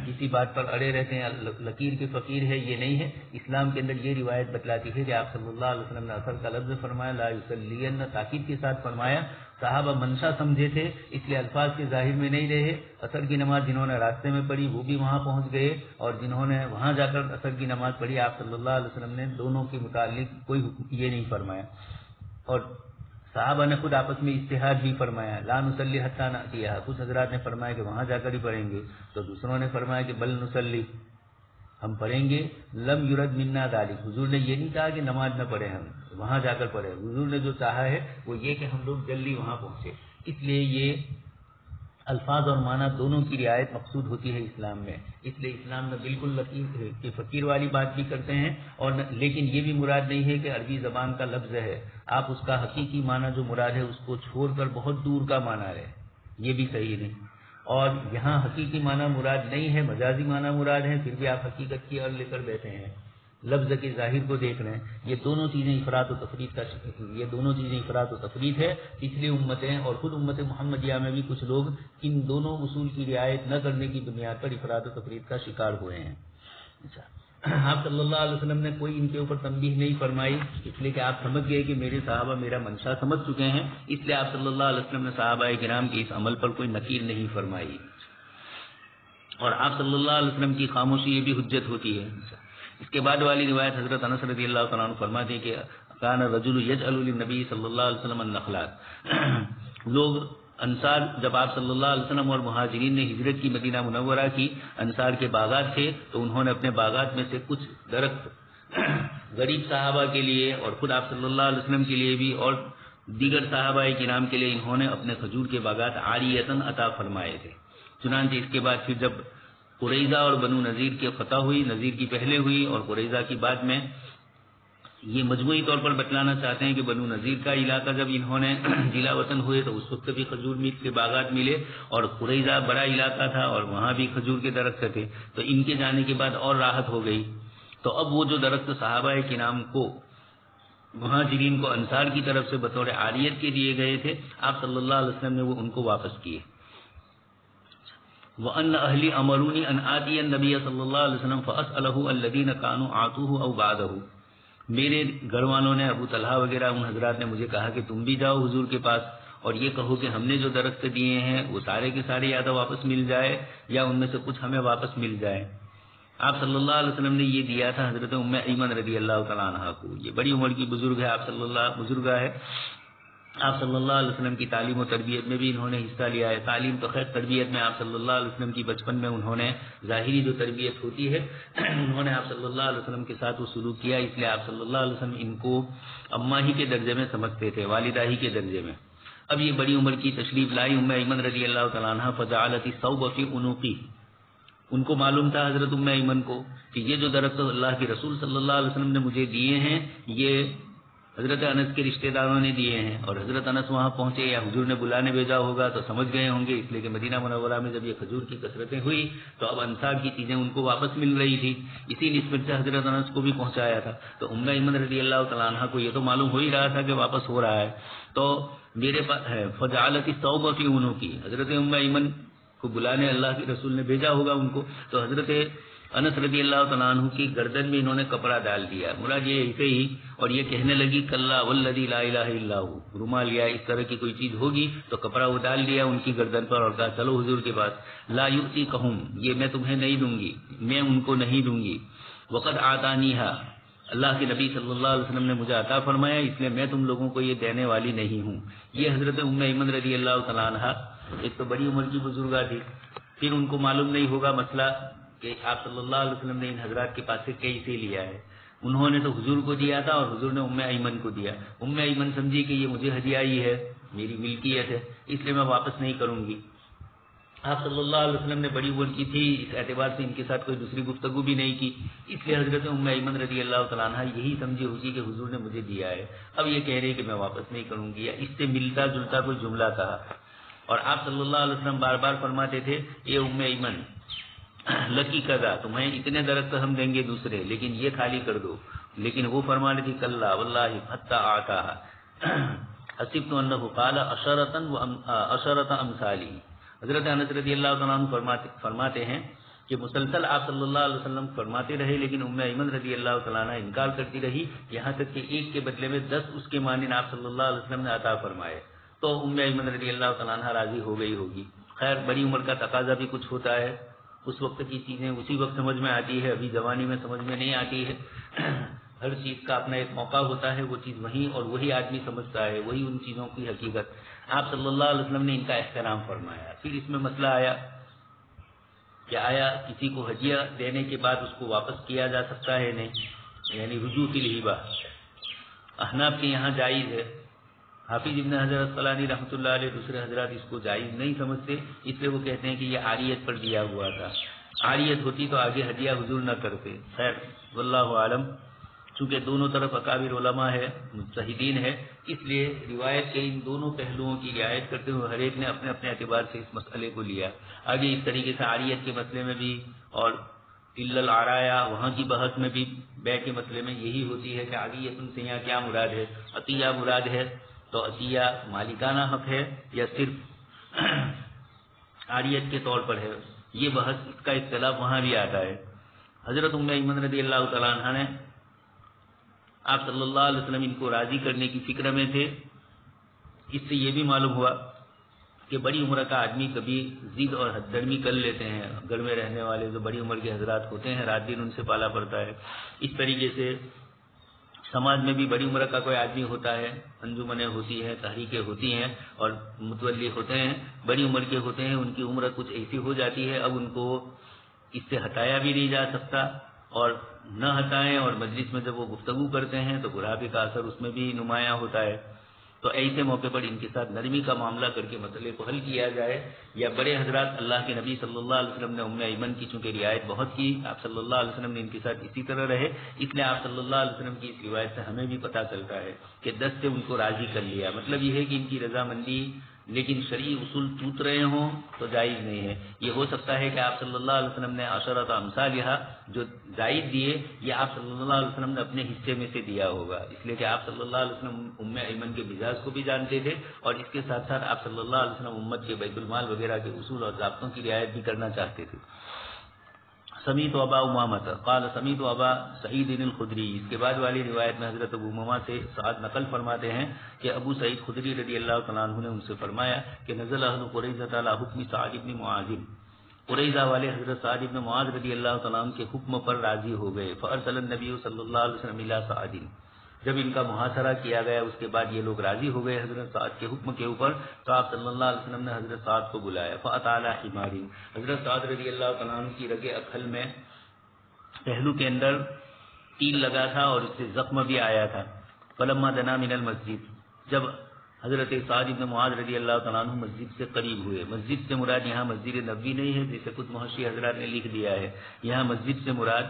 کسی بات پر اڑے رہتے ہیں، لکیر کے فقیر ہے، یہ نہیں ہے. اسلام کے اندر یہ روایت بتلاتی ہے کہ آپ صلی اللہ علیہ وسلم نے عصر کا لفظ فرمایا، لا یصلین تاکید کے ساتھ فرمایا. صحابہ منشا سمجھے تھے اس لیے الفاظ کے ظاہر میں نہیں رہے. عصر کی نماز جنہوں نے راستے میں پڑھی وہ بھی وہاں پہنچ گئے، اور جنہوں نے وہاں جا کر عصر کی نماز پڑھی آپ صلی اللہ علیہ وسلم نے دونوں کے متعلق کوئی یہ نہیں فرمایا. اور صحابہ نے خود آپس میں اجتہاد بھی فرمایا، لا نصلی حتی نأتیہا. کچھ حضرات نے فرمایا کہ وہاں جا کر ہی پڑھیں گے، تو دوسروں نے فرمایا کہ بل نصلی، ہم پڑھیں گے. لم یرد منا ذالک، حضور نے یہ نہیں کہا کہ نماز نہ پڑھیں، ہم وہاں جا کر پڑھیں. حضور نے جو چاہا ہے وہ یہ کہ ہم لوگ جلدی وہاں پہنچے. اس لیے یہ الفاظ اور معنی دونوں کی رعایت مقصود ہوتی ہے اسلام میں. اس لیے اسلام میں بالکل لکیر کی فقیر والی بات بھی کرتے ہیں، اور لیکن یہ بھی مراد نہیں ہے کہ عربی زبان کا لفظ ہے آپ اس کا حقیقی معنی جو مراد ہے اس کو چھوڑ کر بہت دور کا معنی ہے، یہ بھی صحیح نہیں. اور یہاں حقیقی معنی مراد نہیں ہے، مجازی معنی مراد ہے، پھر بھی آپ حقیقت کی عرض لے کر بیٹھے ہیں. لفظ کے ظاہر کو دیکھ رہے ہیں، یہ دونوں چیزیں افراط و تفریط ہے۔ پچھلی امتیں اور خود امت محمدیہ میں بھی کچھ لوگ ان دونوں اصول کی رعایت نہ کرنے کی بنیاد پر افراط و تفریط کا شکار ہوئے ہیں۔ اچھا، آپ صلی اللہ علیہ وسلم نے کوئی ان کے اوپر تنبیہ نہیں فرمائی، اس لیے کہ آپ سمجھ گئے کہ میرے صحابہ میرا منشا سمجھ چکے ہیں، اس لیے آپ صلی اللہ علیہ وسلم نے صحابہ کرام کے اس عمل پر کوئی نکیر نہیں فرمائی، اور آپ صلی اللہ علیہ وسلم کی خاموشی یہ بھی حجت ہوتی ہے۔ اس کے بعد والی روایت حضرت انس رضی اللہ تعالیٰ عنہ فرماتے ہیں کہ کان الرجل یجعل للنبی صلی اللہ علیہ وسلم النخلات، لوگ انصار جب آپ صلی اللہ علیہ وسلم اور مہاجرین نے ہجرت کی مدینہ منورہ کی، انصار کے باغات تھے تو انہوں نے اپنے باغات میں سے کچھ درخت غریب صحابہ کے لیے اور خود آپ صلی اللہ علیہ وسلم کے لیے بھی اور دیگر صحابہ کرام کے لیے انہوں نے اپنے کھجور کے باغات عاریتاً عطا فرمائے تھے۔ چنانچہ اس کے بعد پھر جب قریظہ اور بنو نذیر کی فتح ہوئی، نذیر کی پہلے ہوئی اور قریظہ کی بعد میں، یہ مجموعی طور پر بتلانا چاہتے ہیں کہ بنو نذیر کا علاقہ جب انہوں نے ضلع وطن ہوئے تو اس وقت بھی کھجور کے باغات ملے، اور قریظہ بڑا علاقہ تھا اور وہاں بھی کھجور کے درخت تھے، تو ان کے جانے کے بعد اور راحت ہو گئی۔ تو اب وہ جو درخت صحابہ کرام کو مہاجرین کو انصار کی طرف سے بطور عاریت کے دیے گئے تھے، آپ صلی اللہ علیہ وسلم نے وہ ان کو واپس کیے۔ وَأَنَّ أَهْلِي أَمَرُونِي أَنْ آتِيَ النَّبِيَّ صلی اللہ علیہ وسلم فَأَسْأَلَهُ الَّذِينَ كَانُوا عَاطُوهُ أَوْ بَعْدَهُ، میرے گھر والوں نے، ابو طلحہ وغیرہ ان حضرات نے مجھے کہا کہ تم بھی جاؤ حضور کے پاس اور یہ کہو کہ ہم نے جو درخت دیے ہیں وہ سارے کے سارے یا تو واپس مل جائے یا ان میں سے کچھ ہمیں واپس مل جائے۔ آپ صلی اللہ علیہ وسلم نے یہ دیا تھا حضرت ام ایمن رضی اللہ تعالیٰ عنہ کو، یہ بڑی عمر کی بزرگ ہے، آپ صلی اللہ علیہ وسلم کی تعلیم و تربیت میں بھی انہوں نے حصہ لیا ہے۔ تعلیم تو خیر، تربیت میں آپ صلی اللہ علیہ وسلم کی بچپن میں انہوں نے ظاہری جو تربیت ہوتی ہے انہوں نے آپ صلی اللہ علیہ وسلم کے ساتھ وہ سلوک کیا، اس لیے آپ صلی اللہ علیہ وسلم ان کو اماں ہی کے درجے میں سمجھتے تھے، والدہ ہی کے درجے میں۔ اب یہ بڑی عمر کی تشریف لائی ام ایمن رضی اللہ تعالیٰ عنہ، فجعلت الثوب فی عنقی، ان کو معلوم تھا حضرت ام ایمن کو کہ یہ جو درخت اللہ کے رسول صلی اللہ علیہ وسلم نے مجھے دیے ہیں یہ حضرت انس کے رشتہ داروں نے دیے ہیں، اور حضرت انس وہاں پہنچے یا حضور نے بلانے بھیجا ہوگا تو سمجھ گئے ہوں گے، اس لیے کہ مدینہ منورہ میں جب یہ کھجور کی کثرتیں ہوئی تو اب انصار کی چیزیں ان کو واپس مل رہی تھی، اسی نسبت سے حضرت انس کو بھی پہنچایا تھا۔ تو ام ایمن رضی اللہ تعالیٰ عنہ کو یہ تو معلوم ہو ہی رہا تھا کہ واپس ہو رہا ہے، تو میرے پاس ہے فجعلت الثوب فی عنقی، حضرت ام ایمن کو بلانے اللہ کے رسول نے بھیجا ہوگا ان کو، تو حضرت انس رضی اللہ تعالیٰ عنہ کی گردن میں انہوں نے کپڑا ڈال دیا، مراد یہ ایسے ہی، اور یہ کہنے لگی کلا والذی لا الہ الا ہو، رومال یا اس طرح کی کوئی چیز ہوگی تو کپڑا وہ ڈال دیا ان کی گردن پر اور کہا چلو حضور کے پاس، لا یؤتیکہم، یہ میں تمہیں نہیں دوں گی، میں ان کو نہیں دوں گی، وقد آتانیہا، اللہ کے نبی صلی اللہ علیہ وسلم نے مجھے عطا فرمایا، اس لیے میں تم لوگوں کو یہ دینے والی نہیں ہوں۔ یہ حضرت ام ایمن رضی اللہ تعالیٰ عنہ ایک تو بڑی عمر کی بزرگہ تھی، پھر ان کو معلوم نہیں ہوگا مسئلہ کہ آپ صلی اللہ علیہ وسلم نے ان حضرات کے پاس سے کیسے لیا ہے، انہوں نے تو حضور کو دیا تھا اور حضور نے ام ایمن کو دیا، ام ایمن سمجھی کہ یہ مجھے ہدیہ ہی ہے، میری ملکیت ہے، اس لیے میں واپس نہیں کروں گی۔ آپ صلی اللہ علیہ وسلم نے بڑی عمر کی تھی، اس اعتبار سے ان کے ساتھ کوئی دوسری گفتگو بھی نہیں کی، اس لیے حضرت ام ایمن رضی اللہ تعالیٰ عنہ یہی سمجھی ہوگی کہ حضور نے مجھے دیا ہے، اب یہ کہہ رہے کہ میں واپس نہیں کروں گی، یا اس سے ملتا جلتا کوئی جملہ کہا، اور آپ صلی اللہ علیہ وسلم بار بار فرماتے تھے یہ ام ایمن لکی کذا، تمہیں اتنے درخت ہم دیں گے دوسرے لیکن یہ خالی کر دو، لیکن وہ فرمانے تھی کلا واللہ حتی آتاہا حسبت انہ قال عشرۃ امثالی۔ حضرت انس رضی اللہ تعالیٰ عنہ فرماتے ہیں کہ مسلسل آپ صلی اللہ علیہ وسلم فرماتے رہے لیکن ام ایمن رضی اللہ تعالیٰ عنہ انکار کرتی رہی، یہاں تک کہ ایک کے بدلے میں 10 اس کے مانند آپ صلی اللہ علیہ وسلم نے عطا فرمائے، تو ام ایمن رضی اللہ تعالیٰ عنہ راضی ہو گئی ہوگی۔ خیر بڑی عمر کا تقاضا بھی کچھ ہوتا ہے، اس وقت کی چیزیں اسی وقت سمجھ میں آتی ہے، ابھی جوانی میں سمجھ میں نہیں آتی ہے، ہر چیز کا اپنا ایک موقع ہوتا ہے، وہ چیز وہیں اور وہی آدمی سمجھتا ہے، وہی ان چیزوں کی حقیقت۔ آپ صلی اللہ علیہ وسلم نے ان کا احترام فرمایا۔ پھر اس میں مسئلہ آیا کہ آیا کسی کو ہدیہ دینے کے بعد اس کو واپس کیا جا سکتا ہے؟ نہیں، یعنی رجوع فی الہبہ احناف کے یہاں جائز ہے، حافظ ابن حجر اسقلانی رحمۃ اللہ علیہ دوسرے حضرات اس کو جائز نہیں سمجھتے، اس لیے وہ کہتے ہیں کہ یہ عاریت پر دیا ہوا تھا، عاریت ہوتی تو آگے ہدیہ حضور نہ کرتے۔ خیر واللہ عالم، چونکہ دونوں طرف اکابر علماء ہے، مجتہدین ہے، اس لیے روایت کے ان دونوں پہلوؤں کی رعایت کرتے ہوئے ہر ایک نے اپنے اپنے اعتبار سے اس مسئلے کو لیا۔ آگے اس طریقے سے عاریت کے مسئلے میں بھی اور الا العرایا وہاں کی بحث میں بھی بیع کے مسئلے میں یہی ہوتی ہے کہ عطیۃ سے یہاں کیا مراد ہے، عطیہ مراد ہے تو عطیہ مالکانہ حق ہے یا صرف عاریت کے طور پر ہے، یہ بحث اس کا اختلاف وہاں بھی آتا ہے۔ حضرت ام ایمن رضی اللہ تعالیٰ عنہ نے آپ صلی اللہ علیہ وسلم ان کو راضی کرنے کی فکر میں تھے۔ اس سے یہ بھی معلوم ہوا کہ بڑی عمر کا آدمی کبھی ضد اور حد درمی کر لیتے ہیں، گھر میں رہنے والے جو بڑی عمر کے حضرات ہوتے ہیں رات دن ان سے پالا پڑتا ہے۔ اس طریقے سے سماج میں بھی بڑی عمر کا کوئی آدمی ہوتا ہے، انجمنیں ہوتی ہیں، تحریکیں ہوتی ہیں اور متولی ہوتے ہیں، بڑی عمر کے ہوتے ہیں، ان کی عمر کچھ ایسی ہو جاتی ہے اب ان کو اس سے ہٹایا بھی نہیں جا سکتا، اور نہ ہٹائیں اور مجلس میں جب وہ گفتگو کرتے ہیں تو بڑھاپے کا اثر اس میں بھی نمایاں ہوتا ہے۔ تو ایسے موقع پر ان کے ساتھ نرمی کا معاملہ کر کے مسئلے کو حل کیا جائے، یا بڑے حضرات اللہ کے نبی صلی اللہ علیہ وسلم نے ام ایمن کی چونکہ رعایت بہت کی، آپ صلی اللہ علیہ وسلم نے ان کے ساتھ اسی طرح رہے، اس لیے آپ صلی اللہ علیہ وسلم کی اس روایت سے ہمیں بھی پتہ چلتا ہے کہ 10 سے ان کو راضی کر لیا، مطلب یہ ہے کہ ان کی رضامندی لیکن شرعی اصول ٹوٹ رہے ہوں تو جائز نہیں ہے۔ یہ ہو سکتا ہے کہ آپ صلی اللہ علیہ وسلم نے عشرۃ امثالھا جو زائد دیے یہ آپ صلی اللہ علیہ وسلم نے اپنے حصے میں سے دیا ہوگا، اس لیے کہ آپ صلی اللہ علیہ وسلم ام ایمن کے مزاج کو بھی جانتے تھے اور اس کے ساتھ ساتھ آپ صلی اللہ علیہ وسلم امت کے بیت المال وغیرہ کے اصول اور ضابطوں کی رعایت بھی کرنا چاہتے تھے۔ سمیت ابا امامہ قال سمیت ابا سعید الخدری، اس کے بعد والی روایت میں حضرت ابو امامہ سے سعد نقل فرماتے ہیں کہ ابو سعید خدری رضی اللہ تعالیٰ عنہ نے ان سے فرمایا کہ نزل اہل قریظہ علی حکم سعد بن معاذ، قریظہ والے حضرت سعد بن معاذ رضی اللہ تعالیٰ عنہ کے حکم پر راضی ہو گئے، فارسل النبی صلی اللہ علیہ وسلم الی سعد، جب ان کا محاصرہ کیا گیا اس کے بعد یہ لوگ راضی ہو گئے حضرت سعد کے حکم کے اوپر، تو آپ صلی اللہ علیہ وسلم نے حضرت سعد کو بلایا، فأتی علی حمار، حضرت سعد رضی اللہ تعالیٰ عنہ کی رگ اکھل میں پہلو کے اندر تیر لگا تھا اور اس سے زخم بھی آیا تھا، فلما دنا من المسجد، جب حضرت سعد بن معاذ رضی اللہ تعالیٰ عنہ مسجد سے قریب ہوئے، مسجد سے مراد یہاں مسجد نبوی نہیں ہے جسے کچھ محشی حضرات نے لکھ دیا ہے، یہاں مسجد سے مراد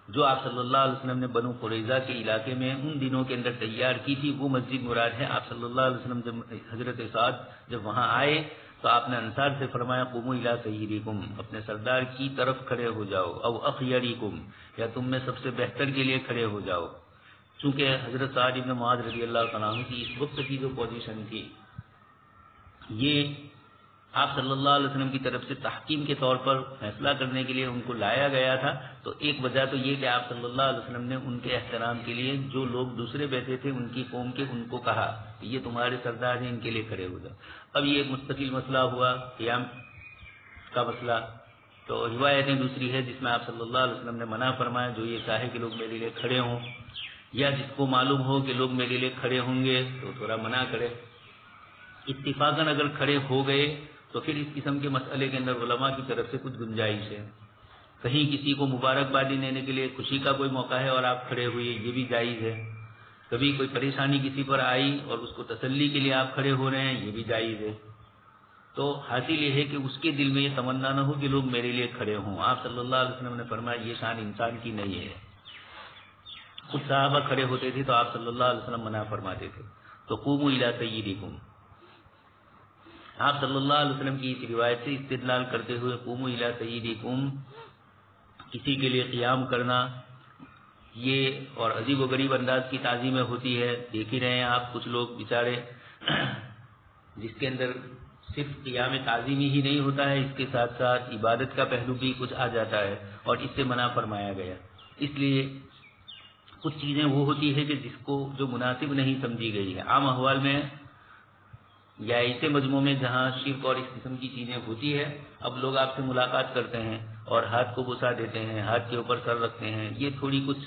جو آپ صلی اللہ علیہ وسلم نے بنو قریظہ کے علاقے میں ان دنوں کے اندر تیار کی تھی وہ مسجد مراد ہے۔ آپ صلی اللہ علیہ وسلم جب حضرت سعد جب وہاں آئے تو آپ نے انصار سے فرمایا قوموا الی سیدکم، اپنے سردار کی طرف کھڑے ہو جاؤ، او اخیرکم، یا تم میں سب سے بہتر کے لیے کھڑے ہو جاؤ، چونکہ حضرت سعد بن معاذ رضی اللہ تعالیٰ عنہ کی اس وقت کی جو پوزیشن تھی یہ آپ صلی اللہ علیہ وسلم کی طرف سے تحکیم کے طور پر فیصلہ کرنے کے لیے ان کو لایا گیا تھا، تو ایک وجہ تو یہ کہ آپ صلی اللہ علیہ وسلم نے ان کے احترام کے لیے جو لوگ دوسرے بیٹھے تھے ان کی قوم کے ان کو کہا کہ یہ تمہارے سردار ہیں ان کے لیے کھڑے ہو جاؤ۔ اب یہ ایک مستقل مسئلہ ہوا قیام کا مسئلہ، تو روایتیں دوسری ہے جس میں آپ صلی اللہ علیہ وسلم نے منع فرمایا جو یہ چاہے کہ لوگ میرے لیے کھڑے ہوں، یا جس کو معلوم ہو کہ لوگ میرے لیے کھڑے ہوں گے تو تھوڑا منع کرے۔ اتفاقاً اگر کھڑے ہو گئے تو پھر اس قسم کے مسئلے کے اندر علماء کی طرف سے کچھ گنجائش ہے، کہیں کسی کو مبارکبادی دینے کے لیے خوشی کا کوئی موقع ہے اور آپ کھڑے ہوئے یہ بھی جائز ہے، کبھی کوئی پریشانی کسی پر آئی اور اس کو تسلی کے لیے آپ کھڑے ہو رہے ہیں یہ بھی جائز ہے۔ تو حاصل یہ ہے کہ اس کے دل میں یہ تمنا نہ ہو کہ لوگ میرے لیے کھڑے ہوں۔ آپ صلی اللہ علیہ وسلم نے فرمایا یہ شان انسان کی نہیں ہے، خود صحابہ کھڑے ہوتے تھے تو آپ صلی اللہ علیہ وسلم منع فرماتے تھے۔ تو قوموا الی سیدکم، آپ صلی اللہ علیہ وسلم کی اس روایت سے استدلال کرتے ہوئے قوموا الی سیدکم، کسی کے لیے قیام کرنا یہ اور عجیب و غریب انداز کی تعظیمیں ہوتی ہے، دیکھ ہی رہے ہیں آپ کچھ لوگ بیچارے جس کے اندر صرف قیام تعظیمی ہی نہیں ہوتا ہے، اس کے ساتھ ساتھ عبادت کا پہلو بھی کچھ آ جاتا ہے اور اس سے منع فرمایا گیا۔ اس لیے کچھ چیزیں وہ ہوتی ہے کہ جس کو جو مناسب نہیں سمجھی گئی ہے عام احوال میں یا ایسے مجموعوں میں جہاں شرک اور اس قسم کی چیزیں ہوتی ہے، اب لوگ آپ سے ملاقات کرتے ہیں اور ہاتھ کو بوسا دیتے ہیں، ہاتھ کے اوپر سر رکھتے ہیں، یہ تھوڑی کچھ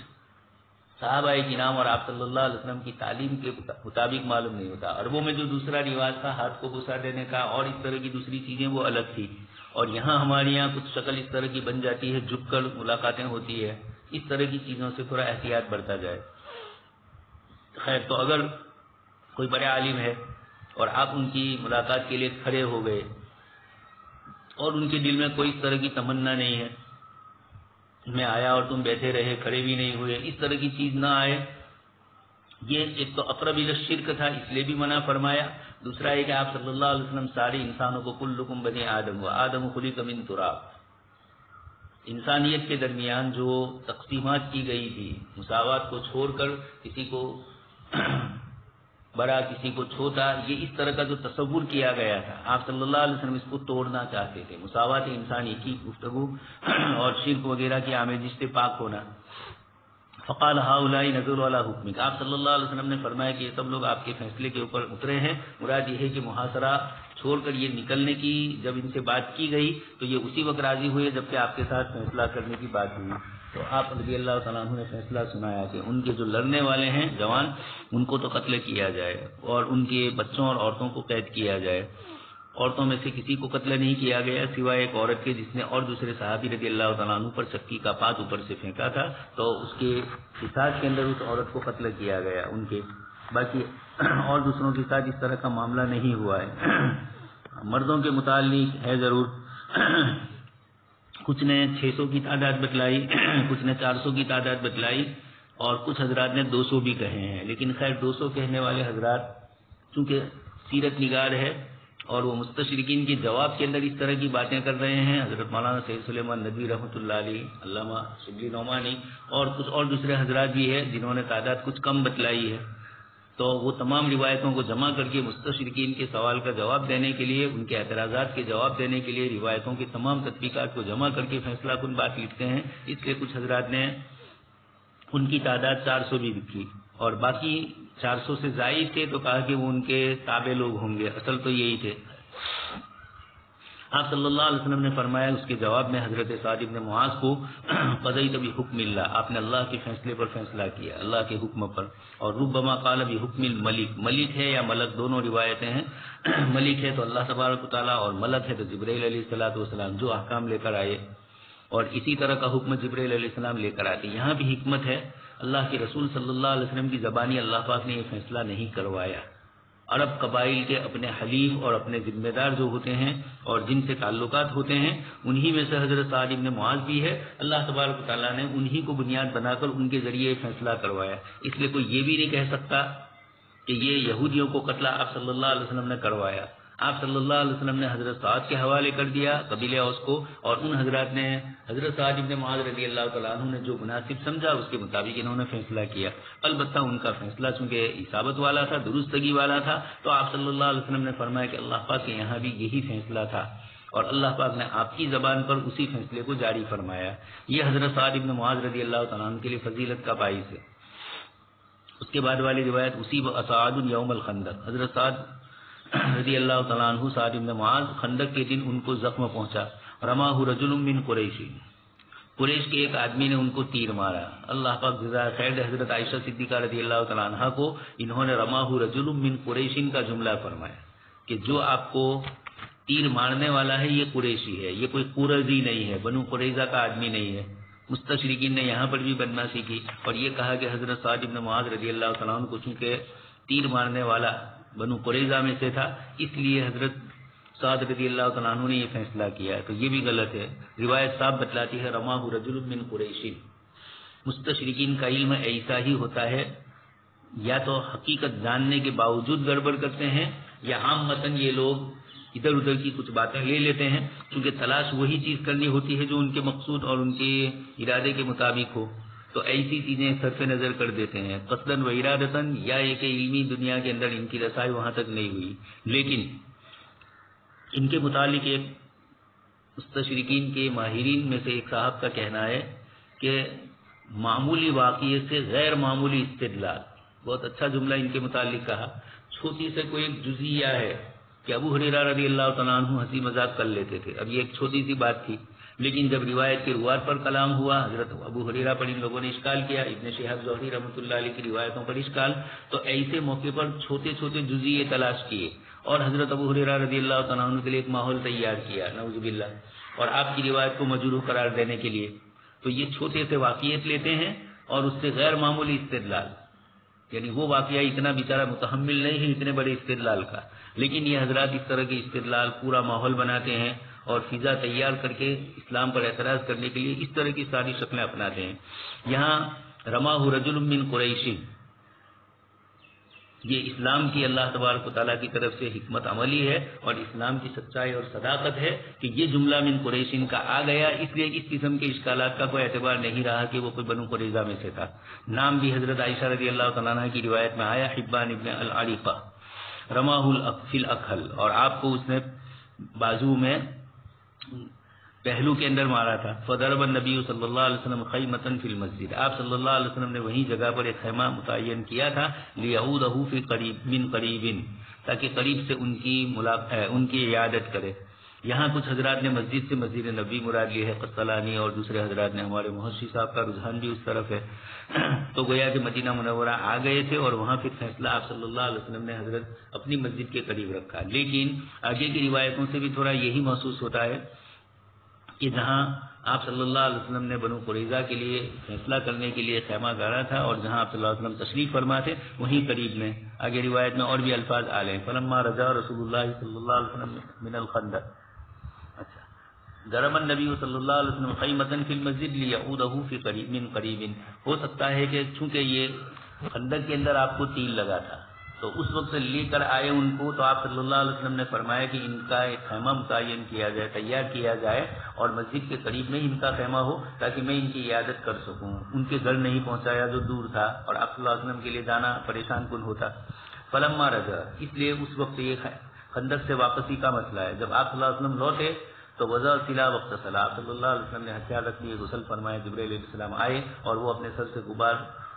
صحابہ کرام اور آپ صلی اللہ علیہ وسلم کی تعلیم کے مطابق معلوم نہیں ہوتا۔ عربوں میں جو دوسرا رواج تھا ہاتھ کو بوسا دینے کا اور اس طرح کی دوسری چیزیں وہ الگ تھی، اور یہاں ہمارے یہاں کچھ شکل اس طرح کی بن جاتی ہے، جھک کر ملاقاتیں ہوتی ہے، اس طرح کی چیزوں سے تھوڑا احتیاط برتا جائے۔ خیر، تو اگر کوئی بڑے عالم ہے اور آپ ان کی ملاقات کے لیے کھڑے ہو گئے اور ان کے دل میں کوئی اس طرح کی تمنا نہیں ہے میں آیا اور تم بیٹھے رہے کھڑے بھی نہیں ہوئے، اس طرح کی چیز نہ آئے، یہ ایک تو اقرب الی الشرک تھا اس لیے بھی منع فرمایا، دوسرا ہے کہ آپ صلی اللہ علیہ وسلم سارے انسانوں کو کلکم بنی آدم و آدم خلق من تراب، انسانیت کے درمیان جو تقسیمات کی گئی تھی، مساوات کو چھوڑ کر کسی کو بڑا کسی کو چھوٹا، یہ اس طرح کا جو تصور کیا گیا تھا، آپ صلی اللہ علیہ وسلم اس کو توڑنا چاہتے تھے. مساوات انسانی کی گفتگو اور شرک وغیرہ کی آمیزش سے پاک ہونا. فقال هؤلاء نظروا على حکمک، آپ صلی اللہ علیہ وسلم نے فرمایا کہ یہ سب لوگ آپ کے فیصلے کے اوپر اترے ہیں. مراد یہ ہے کہ محاصرہ چھوڑ کر یہ نکلنے کی جب ان سے بات کی گئی تو یہ اسی وقت راضی ہوئے جب کہ آپ کے ساتھ فیصلہ کرنے کی بات ہوئی. تو آپ رضی اللہ تعالیٰ عنہ نے فیصلہ سنایا کہ ان کے جو لڑنے والے ہیں جوان، ان کو تو قتل کیا جائے اور ان کے بچوں اور عورتوں کو قید کیا جائے. عورتوں میں سے کسی کو قتل نہیں کیا گیا سوائے ایک عورت کے جس نے اور دوسرے صحابی رضی اللہ تعالیٰ عنہ پر چکی کا پات اوپر سے پھینکا تھا، تو اس کے قصاص کے اندر اس عورت کو قتل کیا گیا ان کے. باقی اور دوسروں کے ساتھ اس طرح کا معاملہ نہیں ہوا ہے. مردوں کے متعلق ہے ضرور، کچھ نے 600 کی تعداد بتلائی، کچھ نے 400 کی تعداد بتلائی اور کچھ حضرات نے 200 بھی کہے ہیں. لیکن خیر 200 کہنے والے حضرات چونکہ سیرت نگار ہے اور وہ مستشرقین کے جواب کے اندر اس طرح کی باتیں کر رہے ہیں، حضرت مولانا سید سلیمان ندوی رحمۃ اللہ علیہ، علامہ شبلی نعمانی اور کچھ اور دوسرے حضرات بھی ہیں جنہوں نے تعداد کچھ کم بتلائی ہے، تو وہ تمام روایتوں کو جمع کر کے مستشرقین کے سوال کا جواب دینے کے لیے، ان کے اعتراضات کے جواب دینے کے لیے روایتوں کی تمام تطبیقات کو جمع کر کے فیصلہ کن بات لکھتے ہیں. اس لیے کچھ حضرات نے ان کی تعداد 400 بھی لکھی اور باقی 400 سے زائد تھے تو کہا کہ وہ ان کے تابع لوگ ہوں گے، اصل تو یہی تھے. آپ صلی اللہ علیہ وسلم نے فرمایا اس کے جواب میں حضرت سعد بن معاذ کو، قضیت بحکم اللہ، آپ نے اللہ کے فیصلے پر فیصلہ کیا، اللہ کے حکم پر. اور ربما قال بحکم الملک، ملک ہے یا ملک دونوں روایتیں ہیں. ملک ہے تو اللہ تبارک و تعالیٰ اور ملک ہے تو جبرائیل علیہ الصلوۃ والسلام جو احکام لے کر آئے اور اسی طرح کا حکم جبرائیل علیہ السلام لے کر آتے. یہاں بھی حکمت ہے، اللہ کے رسول صلی اللہ علیہ وسلم کی زبانی اللہ پاک نے یہ فیصلہ نہیں کروایا. عرب قبائل کے اپنے حلیف اور اپنے ذمہ دار جو ہوتے ہیں اور جن سے تعلقات ہوتے ہیں، انہی میں سے حضرت سعد بن معاذ بھی ہے. اللہ تبارک و تعالیٰ نے انہی کو بنیاد بنا کر ان کے ذریعے فیصلہ کروایا. اس لیے کوئی یہ بھی نہیں کہہ سکتا کہ یہ یہودیوں کو قتل آپ صلی اللہ علیہ وسلم نے کروایا. آپ صلی اللہ علیہ وسلم نے حضرت سعد کے حوالے کر دیا قبیلہ اوس کو، اور ان حضرات نے حضرت سعد بن معاذ رضی اللہ تعالیٰ عنہ نے جو مناسب سمجھا اس کے مطابق انہوں نے فیصلہ کیا. البتہ ان کا فیصلہ چونکہ اصابت والا تھا، درستگی والا تھا، تو آپ صلی اللہ علیہ وسلم نے فرمایا کہ اللہ پاک کے یہاں بھی یہی فیصلہ تھا اور اللہ پاک نے آپ کی زبان پر اسی فیصلے کو جاری فرمایا. یہ حضرت سعد بن معاذ رضی اللہ تعالیٰ عنہ کے لیے فضیلت کا باعث ہے. اس کے بعد والی روایت اصیب اسعد یوم الخندق، حضرت سعد رضی اللہ تعالیٰ عنہ سعد بن معاذ خندق کے دن ان کو زخم پہنچا. رماہ رجل من قریش، قریش کے ایک آدمی نے ان کو تیر مارا. اللہ پاک جزائے خیر دے حضرت عائشہ صدیقہ رضی اللہ تعالیٰ عنہ کو انہوں نے رماہ رجل من قریش کا جملہ فرمایا کہ جو آپ کو تیر مارنے والا ہے یہ قریشی ہے، یہ کوئی قرظی نہیں ہے، بنو قریظہ کا آدمی نہیں ہے. مستشرقین نے یہاں پر بھی بدمعاشی کی اور یہ کہا کہ حضرت سعد بن معاذ رضی اللہ تعالیٰ عنہ کو چونکہ تیر مارنے والا بنو قریظہ میں سے تھا اس لیے حضرت سعد رضی اللہ تعالیٰ عنہ نے یہ فیصلہ کیا. تو یہ بھی غلط ہے. روایت صاحب بتلاتی ہے رماہ رجل من قریش. مستشرقین کا علم ایسا ہی ہوتا ہے، یا تو حقیقت جاننے کے باوجود گڑبڑ کرتے ہیں یا عام متن یہ لوگ ادھر ادھر کی کچھ باتیں لے لیتے ہیں، کیونکہ تلاش وہی چیز کرنی ہوتی ہے جو ان کے مقصود اور ان کے ارادے کے مطابق ہو، تو ایسی چیزیں صرف نظر کر دیتے ہیں قصداً و ارادتاً، یا ایک علمی دنیا کے اندر ان کی رسائی وہاں تک نہیں ہوئی. لیکن ان کے متعلق ایک مستشرقین کے ماہرین میں سے ایک صاحب کا کہنا ہے کہ معمولی واقعے سے غیر معمولی استدلال، بہت اچھا جملہ ان کے متعلق کہا. چھوٹی سے کوئی ایک جزیہ ہے کہ ابو ہریرہ رضی اللہ تعالیٰ عنہ ہنسی مذاق کر لیتے تھے، اب یہ ایک چھوٹی سی بات تھی، لیکن جب روایت کے روات پر کلام ہوا، حضرت ابو ہریرہ پر ان لوگوں نے اشکال کیا، ابن شہاب زہری رحمۃ اللہ علیہ کی روایتوں پر اشکال، تو ایسے موقع پر چھوٹے چھوٹے جزیے تلاش کیے اور حضرت ابو ہریرہ رضی اللہ تعالیٰ عنہ کے لیے ایک ماحول تیار کیا، نعوذ باللہ، اور آپ کی روایت کو مجروح قرار دینے کے لیے. تو یہ چھوٹے سے واقعیت لیتے ہیں اور اس سے غیر معمولی استدلال، یعنی وہ واقعہ اتنا بیچارہ متحمل نہیں ہے اتنے بڑے استدلال کا، لیکن یہ حضرات اس طرح کے استدلال پورا ماحول بناتے ہیں اور فضا تیار کر کے اسلام پر اعتراض کرنے کے لیے اس طرح کی ساری شکلیں اپناتے ہیں. یہاں رماہ رجل من قریش، یہ اسلام کی اللہ تبارک و تعالیٰ کی طرف سے حکمت عملی ہے اور اسلام کی سچائی اور صداقت ہے کہ یہ جملہ من قریشین کا آ گیا، اس لیے اس قسم کے اشکالات کا کوئی اعتبار نہیں رہا کہ وہ کوئی بنو قریظہ میں سے تھا۔ نام بھی حضرت عائشہ رضی اللہ تعالیٰ عنہ کی روایت میں آیا، حبان ابن العریقہ رماہ فی الاکھل، اور آپ کو اس نے بازو میں پہلو کے اندر مارا تھا۔ فضرب النبی صلی اللہ علیہ وسلم خیمۃ فی المسجد، آپ صلی اللہ علیہ وسلم نے وہی جگہ پر ایک خیمہ متعین کیا تھا، لیعودہ فی قریب من قریب، تاکہ قریب سے ان کی عیادت کرے۔ یہاں کچھ حضرات نے مسجد سے مسجد نبی مراد لی ہے، قسطلانی، اور دوسرے حضرات نے ہمارے محشی صاحب کا رجحان بھی اس طرف ہے۔ تو گویا کہ مدینہ منورہ آ گئے تھے اور وہاں پھر فیصلہ آپ صلی اللہ علیہ وسلم نے حضرت اپنی مسجد کے قریب رکھا۔ لیکن آگے کی روایتوں سے بھی تھوڑا یہی محسوس ہوتا ہے کہ جہاں آپ صلی اللہ علیہ وسلم نے بنو قریظہ کے لیے فیصلہ کرنے کے لیے خیمہ گاڑا تھا اور جہاں آپ صلی اللہ علیہ وسلم تشریف فرما تھے وہیں قریب میں، آگے روایت میں اور بھی الفاظ آ رہے ہیں، فلما رجع رسول اللہ صلی اللہ علیہ وسلم من الخندق، اچھا ضرب النبی صلی اللہ علیہ وسلم خیمۃ فی المسجد لیعودہ فی قریب من قریب، ہو سکتا ہے کہ چونکہ یہ خندق کے اندر آپ کو تیر لگا تھا تو اس وقت سے لے کر آئے ان کو، تو آپ صلی اللہ علیہ وسلم نے فرمایا کہ ان کا ایک خیمہ متعین کیا جائے، تیار کیا جائے اور مسجد کے قریب میں ان کا خیمہ ہو تاکہ میں ان کی عیادت کر سکوں۔ ان کے گھر نہیں پہنچایا جو دور تھا اور آپ صلی اللہ علیہ وسلم کے لیے جانا پریشان کن ہوتا۔ فلما رجع، اس لیے اس وقت یہ خندق سے واپسی کا مسئلہ ہے، جب آپ صلی اللہ علیہ وسلم لوٹے تو وضع سلا وقت صلاح، صلی اللہ علیہ وسلم نے ہتھیار رکھ لیے، غسل فرمائے، جبرائیل علیہ السلام آئے اور وہ اپنے سر سے غبار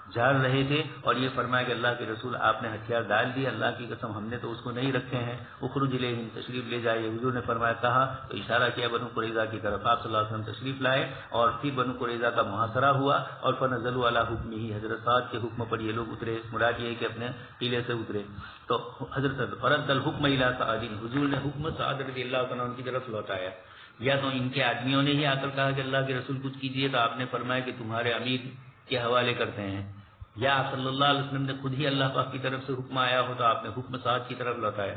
جھاڑ رہے تھے اور یہ فرمایا کہ اللہ کے رسول آپ نے ہتھیار ڈال دیے، اللہ کی قسم ہم نے تو اس کو نہیں رکھے ہیں، اخرج الیہم، تشریف لے جائیے۔ حضور نے فرمایا کہا تو اشارہ کیا بنو قریظہ کی طرف، آپ صلی اللہ علیہ وسلم تشریف لائے اور پھر بنو قریظہ کا محاصرہ ہوا اور فنزلوا علی حکمہ، حضرت سعد کے حکم پر یہ لوگ اترے، مراد یہ ہے کہ اپنے قلعے سے اترے، تو حضرت فرد الحکم الی سعد، حضور نے حکم سعد رضی اللہ عنہ کی طرف لوٹایا۔ یا تو ان کے آدمیوں نے ہی آ کر کہا کہ اللہ کے رسول کچھ کیجیے تو آپ نے فرمایا کہ تمہارے امیر کے حوالے کرتے ہیں، یا آپ صلی اللہ علیہ وسلم نے خود ہی اللہ پاک کی طرف سے حکم آیا ہو تو آپ نے حکم سعد کی طرف لوٹایا۔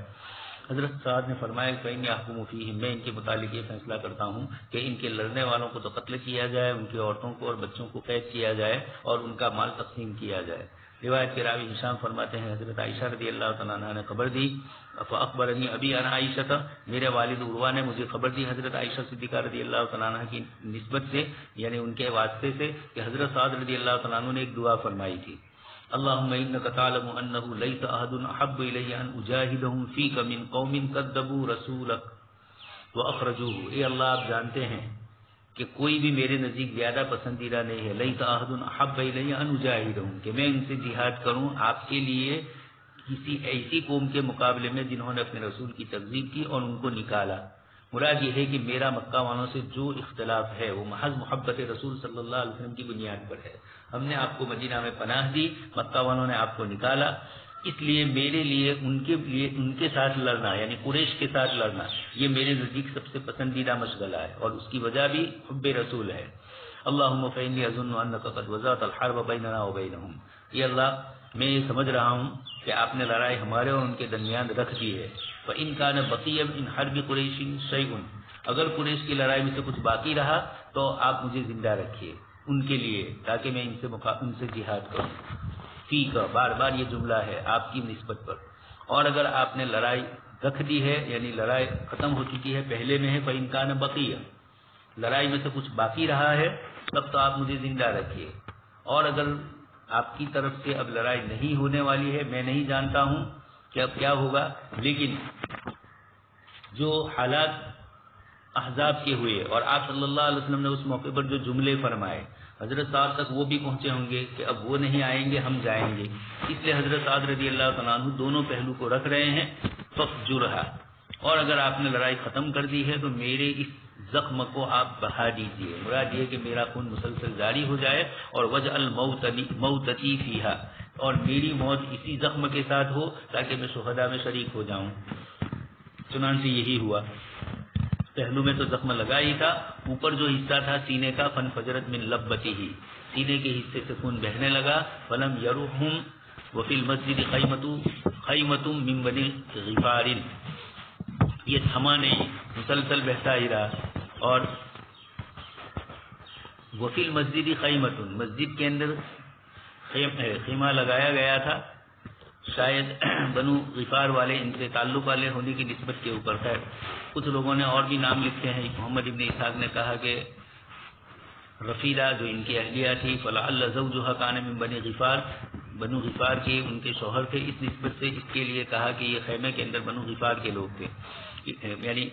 حضرت سعد نے فرمایا کہ فإنی أحكم فيهم، میں ان کے متعلق یہ فیصلہ کرتا ہوں کہ ان کے لڑنے والوں کو تو قتل کیا جائے، ان کی عورتوں کو اور بچوں کو قید کیا جائے اور ان کا مال تقسیم کیا جائے۔ روایت کے راوی ہشام فرماتے ہیں حضرت عائشہ رضی اللہ تعالیٰ عنہ نے خبر دی، فأخبرنی ابی عن عائشہ، میرے والد عروہ نے مجھے خبر دی حضرت عائشہ صدیقہ رضی اللہ تعالیٰ عنہ کی نسبت سے، یعنی ان کے واسطے سے، کہ حضرت سعد رضی اللہ تعالیٰ عنہ نے ایک دعا فرمائی تھی، اللهم انك تعلم انه ليس احد احب الي ان اجاهدهم فيك من قوم كذبوا رسولك واخرجوه، اے اللہ آپ جانتے ہیں کہ کوئی بھی میرے نزدیک زیادہ پسندیدہ نہیں ہے، ليس احد احب الي ان اجاهدهم، کہ میں ان سے جہاد کروں آپ کے لیے کسی ایسی قوم کے مقابلے میں جنہوں نے اپنے رسول کی تکذیب کی اور ان کو نکالا۔ مراد یہ ہے کہ میرا مکہ والوں سے جو اختلاف ہے وہ محض محبت رسول صلی اللہ علیہ وسلم کی بنیاد پر ہے، ہم نے آپ کو مدینہ میں پناہ دی، مکہ والوں نے آپ کو نکالا، اس لیے میرے لیے ان کے ساتھ لڑنا یعنی قریش کے ساتھ لڑنا یہ میرے نزدیک سب سے پسندیدہ مشغلہ ہے اور اس کی وجہ بھی حب رسول ہے۔ اللہم فإنی اظن انک قد وضعت الحرب بیننا وبینہم، یہ اللہ میں یہ سمجھ رہا ہوں کہ آپ نے لڑائی ہمارے اور ان کے درمیان رکھ دی ہے۔ فإن كان بقي من حرب قریش شیء، اگر قریش کی لڑائی میں سے کچھ باقی رہا تو آپ مجھے زندہ رکھیے ان کے لیے تاکہ میں ان سے جہاد کروں۔ فی کا بار بار یہ جملہ ہے آپ کی نسبت پر، اور اگر آپ نے لڑائی رکھ دی ہے یعنی لڑائی ختم ہو چکی ہے، پہلے میں ہے فإن كان بقي، لڑائی میں سے کچھ باقی رہا ہے تب تو آپ مجھے زندہ رکھیے، اور اگر آپ کی طرف سے اب لڑائی نہیں ہونے والی ہے، میں نہیں جانتا ہوں کہ اب کیا ہوگا، لیکن جو حالات احزاب کے ہوئے اور آپ صلی اللہ علیہ وسلم نے اس موقع پر جو جملے فرمائے حضرت سعد تک وہ بھی پہنچے ہوں گے کہ اب وہ نہیں آئیں گے ہم جائیں گے، اس لیے حضرت سعد رضی اللہ تعالیٰ عنہ دونوں پہلو کو رکھ رہے ہیں۔ فَفْجُرْهَا، اور اگر آپ نے لڑائی ختم کر دی ہے تو میرے اس زخم کو آپ بہا دیجیے، مراد یہ کہ میرا خون مسلسل جاری ہو جائے، اور وَجْعَلْ مَوْتَتِي فِيهَا، اور میری موت اسی زخم کے ساتھ ہو تاکہ میں شہداء میں شریک ہو جاؤں۔ چنانچہ یہی ہوا، پہلو میں تو زخم لگا ہی تھا، اوپر جو حصہ تھا سینے کا فَانْفَجَرَتْ مِنْ لَبَّتِهِ، سینے کے حصے سے خون بہنے لگا۔ فَلَمْ يَرُحْهُمْ وَفِي الْمَسْجِدِ خَيْمَةٌ مِّن بَنِي غِفَارٍ، یہ تھما نہیں، مسلسل بہتا ہی رہا۔ اور وَفِي الْمَسْجِدِ خَيْمَةٌ، مسجد کے اندر خیمہ لگایا گیا تھا، شاید بنو غفار والے ان سے تعلق والے ہونے کی نسبت کے اوپر ہے. کچھ لوگوں نے اور بھی نام لکھے ہیں. محمد ابن اسحاق نے کہا کہ رفیدہ جو ان کی اہلیہ تھی فلعل زوجها كان من بني غفار، بنو غفار کے ان کے شوہر تھے، اس نسبت سے اس کے لیے کہا کہ یہ خیمے کے اندر بنو غفار کے لوگ تھے. یعنی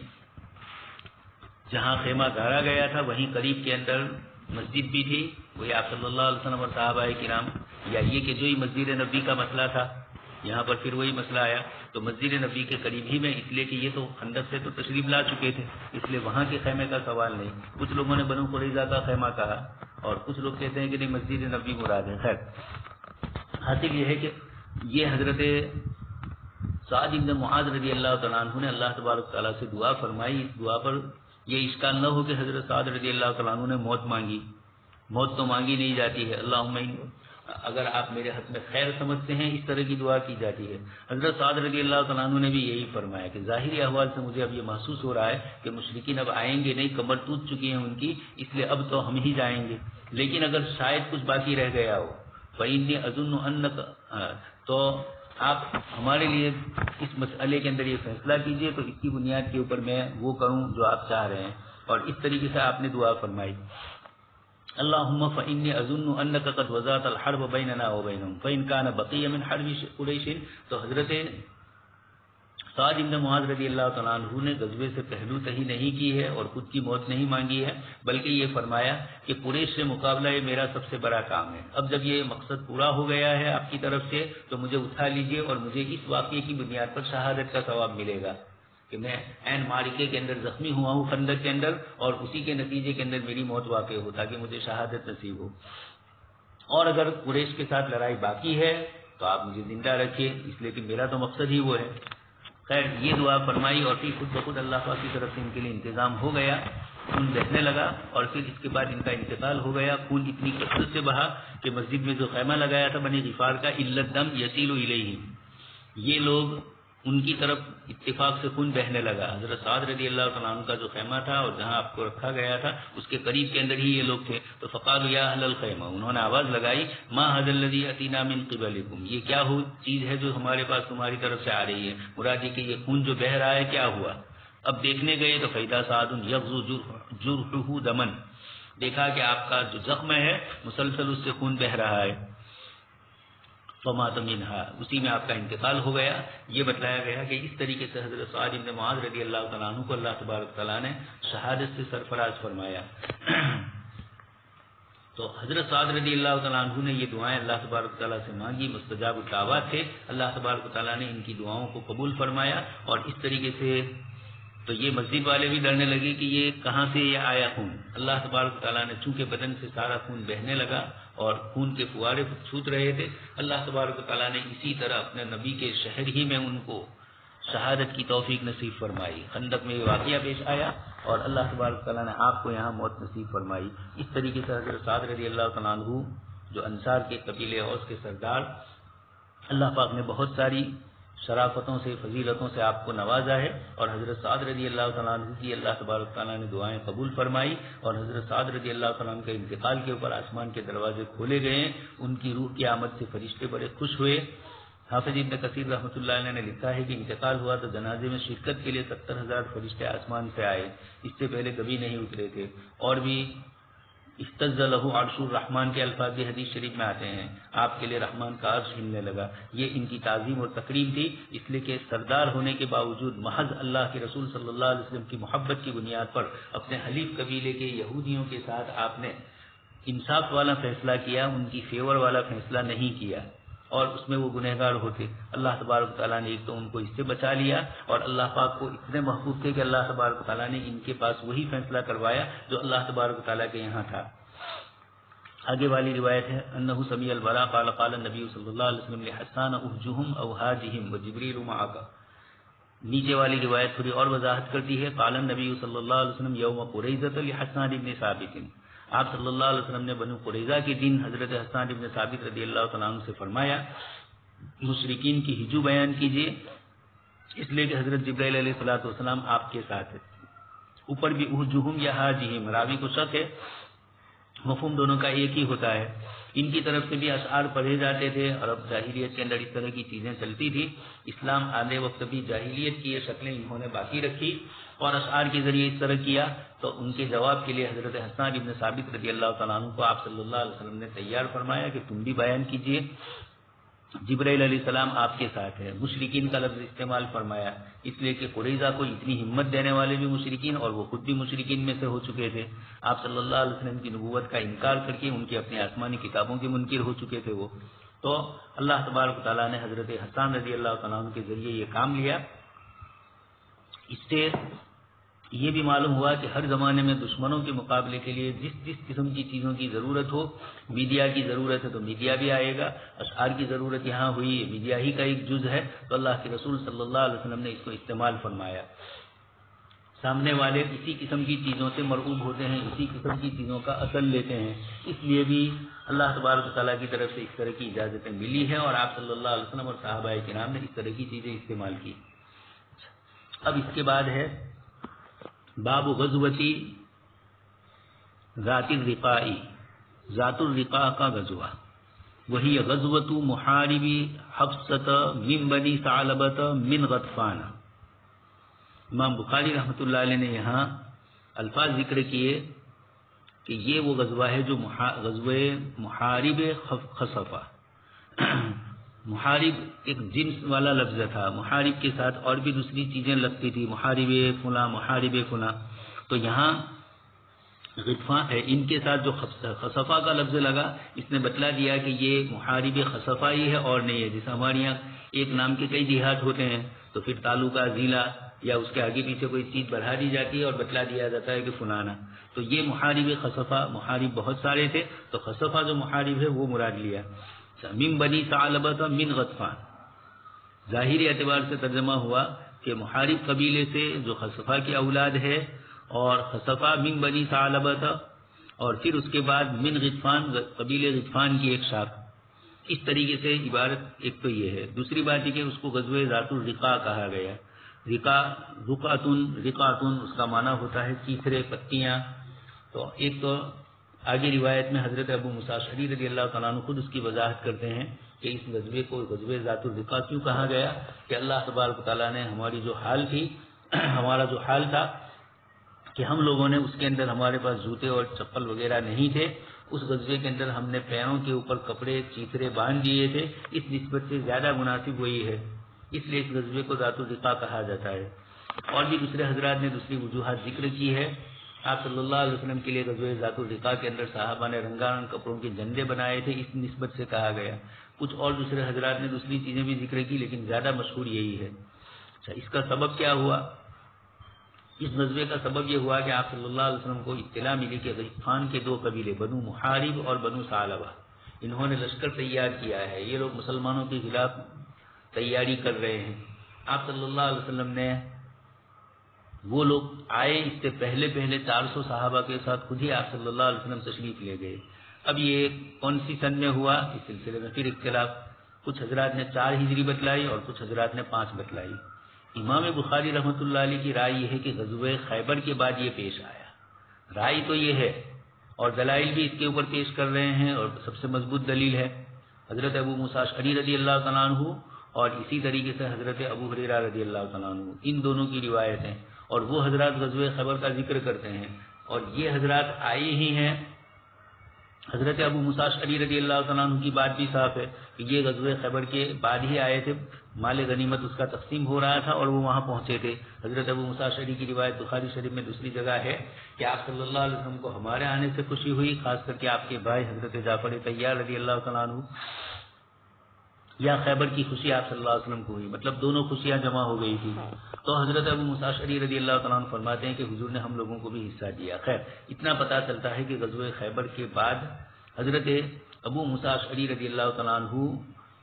جہاں خیمہ گاڑا گیا تھا وہیں قریب کے اندر مسجد بھی تھی، وہی آپ صلی اللہ علیہ وسلم اور صحابہ کرام، یا یہ کہ جو ہی مسجد نبی کا مسئلہ تھا یہاں پر پھر وہی مسئلہ آیا تو مسجد نبی کے قریب ہی میں، اس لیے کہ یہ تو خندق سے تو تشریف لا چکے تھے، اس لیے وہاں کے خیمے کا سوال نہیں. کچھ لوگوں نے بنو قریظہ کا خیمہ کہا اور کچھ لوگ کہتے ہیں کہ نہیں مسجد نبی مراد ہے. خیر حاصل یہ ہے کہ یہ حضرت سعد بن معاذ رضی اللہ تعالیٰ عنہ نے اللہ تبارک تعالیٰ سے دعا فرمائی. اس دعا پر یہ اشکال نہ ہو کہ حضرت سعد رضی اللہ تعالیٰ عنہ نے موت مانگی. موت تو مانگی نہیں جاتی ہے. اللہم اگر آپ میرے حق میں خیر سمجھتے ہیں اس طرح کی دعا کی جاتی ہے. حضرت سعد رضی اللہ تعالیٰ عنہ نے بھی یہی فرمایا کہ ظاہری احوال سے مجھے اب یہ محسوس ہو رہا ہے کہ مشرکین اب آئیں گے نہیں، کمر ٹوٹ چکی ہیں ان کی، اس لیے اب تو ہم ہی جائیں گے. لیکن اگر شاید کچھ باقی رہ گیا ہو فإنی اظن انک، تو آپ ہمارے لیے اس مسئلے کے اندر یہ فیصلہ کیجئے تو اس کی بنیاد کے اوپر میں وہ کروں جو آپ چاہ رہے ہیں. اور اس طریقے سے آپ نے دعا فرمائی اللہم فإنی اظن انک قد وضعت الحرب بیننا وبینہم فإن کان بقی من حرب قریش. تو حضرت سعد بن معاذ رضی اللہ تعالیٰ عنہ نے غزوے سے پہلو تہی نہیں کی ہے اور خود کی موت نہیں مانگی ہے، بلکہ یہ فرمایا کہ قریش سے مقابلہ یہ میرا سب سے بڑا کام ہے. اب جب یہ مقصد پورا ہو گیا ہے آپ کی طرف سے تو مجھے اٹھا لیجئے اور مجھے اس واقعے کی بنیاد پر شہادت کا ثواب ملے گا کہ میں عین معرکے کے اندر زخمی ہوا ہوں خندق کے اندر، اور اسی کے نتیجے کے اندر میری موت واقع ہو تاکہ مجھے شہادت نصیب ہو. اور اگر قریش کے ساتھ لڑائی باقی ہے تو آپ مجھے زندہ رکھیے، اس لیے کہ میرا تو مقصد ہی وہ ہے. خیر یہ دعا فرمائی اور پھر خود بخود اللہ پاک کی طرف سے ان کے لیے انتظام ہو گیا. خون بہنے لگا اور پھر اس کے بعد ان کا انتقال ہو گیا. خون اتنی کثرت سے بہا کہ مسجد میں جو خیمہ لگایا تھا بنی غفار کا الا الدم یسیل الیہ، یہ لوگ ان کی طرف اتفاق سے خون بہنے لگا. حضرت سعد رضی اللہ تعالیٰ عنہ کا جو خیمہ تھا اور جہاں آپ کو رکھا گیا تھا اس کے قریب کے اندر ہی یہ لوگ تھے. تو فقالوا یا اہل الخیمہ، انہوں نے آواز لگائی ما ھذا الذی اتینا من قبلکم، یہ کیا ہو چیز ہے جو ہمارے پاس تمہاری طرف سے آ رہی ہے، مراد یہ کہ یہ خون جو بہہ رہا ہے کیا ہوا. اب دیکھنے گئے تو فیدا سعد یغزو جرحہ دمن، دیکھا کہ آپ کا جو زخم ہے مسلسل اس سے خون بہہ رہا ہے. فمات منہا، اسی میں آپ کا انتقال ہو گیا. یہ بتلایا گیا کہ اس طریقے سے حضرت سعد بن معاذ رضی اللہ تعالیٰ عنہ کو اللہ تبارک تعالیٰ نے شہادت سے سرفراز فرمایا. تو حضرت سعد رضی اللہ تعالیٰ عنہ نے یہ دعائیں اللہ تبارک تعالیٰ سے مانگی، مستجاب الدعوات تھے. اللہ تبارک تعالیٰ نے ان کی دعاؤں کو قبول فرمایا. اور اس طریقے سے تو یہ مسجد والے بھی ڈرنے لگے کہ یہ کہاں سے یہ آیا خون. اللہ تبارک تعالیٰ نے چونکہ بدن سے سارا خون بہنے لگا اور خون کے فوارے چھوٹ رہے تھے، اللہ تبارک تعالیٰ نے اسی طرح اپنے نبی کے شہر ہی میں ان کو شہادت کی توفیق نصیب فرمائی. خندق میں یہ واقعہ پیش آیا اور اللہ تبارک تعالیٰ نے آپ کو یہاں موت نصیب فرمائی. اس طریقے سے حضرت سعد رضی اللہ تعالیٰ عنہ جو انصار کے قبیلے اوس کے سردار، اللہ پاک نے بہت ساری شرافتوں سے فضیلتوں سے آپ کو نوازا ہے. اور حضرت سعد رضی اللہ تعالیٰ عنہ کی اللہ تبارک تعالیٰ نے دعائیں قبول فرمائی اور حضرت سعد رضی اللہ تعالیٰ عنہ کے انتقال کے اوپر آسمان کے دروازے کھولے گئے. ان کی روح کی آمد سے فرشتے بڑے خوش ہوئے. حافظ ابن کثیر رحمۃ اللہ علیہ نے لکھا ہے کہ انتقال ہوا تو جنازے میں شرکت کے لیے 70,000 فرشتے آسمان سے آئے، اس سے پہلے کبھی نہیں اترے تھے. اور بھی اہتز لہ عرش الرحمن کے الفاظ بھی حدیث شریف میں آتے ہیں، آپ کے لیے رحمان کا عرش ہلنے لگا. یہ ان کی تعظیم اور تکریم تھی، اس لیے کہ سردار ہونے کے باوجود محض اللہ کے رسول صلی اللہ علیہ وسلم کی محبت کی بنیاد پر اپنے حلیف قبیلے کے یہودیوں کے ساتھ آپ نے انصاف والا فیصلہ کیا، ان کی فیور والا فیصلہ نہیں کیا. اور اس میں وہ گنہگار ہوتے. اللہ تبارک تعالیٰ نے ایک تو ان کو اس سے بچا لیا اور اللہ پاک کو اتنے محبوب تھے کہ اللہ تبارک تعالیٰ نے ان کے پاس وہی فیصلہ کروایا جو اللہ تبارک تعالیٰ کے یہاں تھا. آگے والی روایت ہے انہ سمیع البراء قال قال النبی صلی اللہ علیہ وسلم لحسان احجہم او حاجہم وجبریل معک. نیچے والی روایت تھوڑی اور وضاحت کرتی ہے قال النبی صلی اللہ علیہ وسلم یوم قریظہ لحسان ابن ثابت. آپ صلی اللہ علیہ وسلم نے بنو قریظہ کے دن حضرت حسان ابن ثابت رضی اللہ تعالیٰ عنہ سے فرمایا مشرکین کی ہجو بیان کیجیے، اس لیے کہ حضرت جبرائیل علیہ الصلوۃ والسلام آپ کے ساتھ ہے. اوپر بھی احجہم یا حاجہم، راوی کو شک ہے، مفہوم دونوں کا ایک ہی ہوتا ہے. ان کی طرف سے بھی اشعار پڑھے جاتے تھے. عرب جاہلیت کے اندر اس طرح کی چیزیں چلتی تھی. اسلام آنے وقت بھی جاہلیت کی یہ شکلیں انہوں نے باقی رکھی اور اشعار کے ذریعے اس طرح کیا. تو ان کے جواب کے لیے حضرت حسان ابن ثابت رضی اللہ تعالیٰ عنہ کو آپ صلی اللہ علیہ وسلم نے تیار فرمایا کہ تم بھی بیان کیجئے. جبرائیل علیہ السلام آپ کے ساتھ ہے. مشرکین کا لفظ استعمال فرمایا اس لیے کہ قریظہ کو اتنی ہمت دینے والے بھی مشرکین اور وہ خود بھی مشرکین میں سے ہو چکے تھے. آپ صلی اللہ علیہ وسلم کی نبوت کا انکار کر کے ان کے اپنے آسمانی کتابوں کے منکر ہو چکے تھے وہ. تو اللہ تبارک و تعالیٰ نے حضرت حسان رضی اللہ تعالیٰ عنہ کے ذریعے یہ کام لیا. اس سے یہ بھی معلوم ہوا کہ ہر زمانے میں دشمنوں کے مقابلے کے لیے جس جس قسم کی چیزوں کی ضرورت ہو, میڈیا کی ضرورت ہے تو میڈیا بھی آئے گا. اشعار کی ضرورت یہاں ہوئی, میڈیا ہی کا ایک جز ہے, تو اللہ کے رسول صلی اللہ علیہ وسلم نے اس کو استعمال فرمایا. سامنے والے اسی قسم کی چیزوں سے مرعوب ہوتے ہیں, اسی قسم کی چیزوں کا اصل لیتے ہیں. اس لیے بھی اللہ تبارک و تعالیٰ کی طرف سے اس طرح کی اجازتیں ملی ہیں اور آپ صلی اللہ علیہ وسلم اور صحابہ کرام نے اس طرح کی چیزیں استعمال کی. اب اس کے بعد ہے باب غزوتی ذات الرقاء, ذات الرقاء کا غزوہ. وہی غزوۃ محارب حفصۃ من بنی ثعلبۃ من غطفان. امام بخاری رحمۃ اللہ علیہ نے یہاں الفاظ ذکر کیے کہ یہ وہ غزوہ ہے جو غزوہ محارب خصفہ. محارب ایک جنس والا لفظ تھا. محارب کے ساتھ اور بھی دوسری چیزیں لگتی تھی, محارب فلاں محارب فلاں. تو یہاں غطفان ان کے ساتھ جو خصفہ کا لفظ لگا, اس نے بتلا دیا کہ یہ محارب خصفہ ہی ہے اور نہیں ہے. جیسے ہمارے یہاں ایک نام کے کئی دیہات ہوتے ہیں تو پھر تعلقہ ضلع یا اس کے آگے پیچھے کوئی چیز بڑھا دی جاتی ہے اور بتلا دیا جاتا ہے کہ فلانا. تو یہ محارب خصفہ, محارب بہت سارے تھے تو خصفہ جو محارب ہے وہ مراد لیا. من بنی ثعلبۃ من غطفان, ظاہری اعتبار سے ترجمہ ہوا کہ محارب قبیلے سے جو خصفہ کی اولاد ہے, اور خصفہ من بنی ثعلبۃ, اور پھر اس کے بعد من غطفان, قبیلے غطفان کی ایک شاخ. اس طریقے سے عبارت ایک تو یہ ہے. دوسری بات یہ کہ اس کو غزوہ ذات الرقاء کہا گیا. رقاتن اس کا معنی ہوتا ہے چیترے, پتیاں. تو ایک تو آگے روایت میں حضرت ابو موسیٰ اشعری رضی اللہ تعالیٰ عنہ خود اس کی وضاحت کرتے ہیں کہ اس غزوے کو غزوہ ذات الرقاء کیوں کہا گیا, کہ اللہ تبارک و تعالیٰ نے ہماری جو حال تھی, ہمارا جو حال تھا کہ ہم لوگوں نے اس کے اندر ہمارے پاس جوتے اور چپل وغیرہ نہیں تھے, اس غزوے کے اندر ہم نے پیروں کے اوپر کپڑے چیترے باندھ دیے تھے, اس نسبت سے زیادہ مناسب وہی ہے, اس لیے اس غزوے کو ذات الرقاء کہا جاتا ہے. اور بھی دوسرے حضرات نے دوسری وجوہات ذکر کی ہے. آپ صلی اللہ علیہ وسلم کے لیے غزوہ ذات الرقاء کے اندر صحابہ نے رنگارنگ کپڑوں کے جھنڈے بنائے تھے, اس نسبت سے کہا گیا. کچھ اور دوسرے حضرات نے دوسری چیزیں بھی ذکر کی لیکن زیادہ مشہور یہی ہے. اچھا, اس کا سبب کیا ہوا؟ اس غزوے کا سبب یہ ہوا کہ آپ صلی اللہ علیہ وسلم کو اطلاع ملی کہ غطفان کے دو قبیلے بنو محارب اور بنو ثعلبہ, انہوں نے لشکر تیار کیا ہے, یہ لوگ مسلمانوں کے خلاف تیاری کر رہے ہیں. آپ صلی اللہ علیہ وسلم نے, وہ لوگ آئے اس سے پہلے 400 صحابہ کے ساتھ خود ہی آپ صلی اللہ علیہ وسلم تشریف لے گئے. اب یہ کون سی سن میں ہوا, اس سلسلے میں پھر اختلاف. کچھ حضرات نے 4 ہجری بتلائی اور کچھ حضرات نے 5 بتلائی. امام بخاری رحمۃ اللہ علیہ کی رائے یہ ہے کہ غزوہ خیبر کے بعد یہ پیش آیا. رائے تو یہ ہے اور دلائل بھی اس کے اوپر پیش کر رہے ہیں, اور سب سے مضبوط دلیل ہے حضرت ابو موسیٰ اشعری رضی اللہ تعالیٰ عنہ اور اسی طریقے سے حضرت ابو ہریرہ رضی اللہ تعالیٰ عنہ, ان دونوں کی روایت ہیں. اور وہ حضرات غزوہ خیبر کا ذکر کرتے ہیں, اور یہ حضرات آئے ہی ہیں. حضرت ابو موسیٰ اشعری رضی اللہ تعالیٰ عنہ کی بات بھی صاف ہے کہ یہ غزوہ خیبر کے بعد ہی آئے تھے, مال غنیمت اس کا تقسیم ہو رہا تھا اور وہ وہاں پہنچے تھے. حضرت ابو موسیٰ اشعری کی روایت بخاری شریف میں دوسری جگہ ہے کہ آپ صلی اللہ علیہ وسلم کو ہمارے آنے سے خوشی ہوئی, خاص کر کے آپ کے بھائی حضرت جعفر طیار رضی اللہ تعالیٰ عنہ, یا خیبر کی خوشی آپ صلی اللہ علیہ وسلم کو ہوئی, مطلب دونوں خوشیاں جمع ہو گئی تھی. تو حضرت ابو موسیٰ اشعری رضی اللہ تعالیٰ عنہ فرماتے ہیں کہ حضور نے ہم لوگوں کو بھی حصہ دیا. خیر, اتنا پتہ چلتا ہے کہ غزوہ خیبر کے بعد حضرت ابو موسیٰ اشعری رضی اللہ تعالیٰ عنہ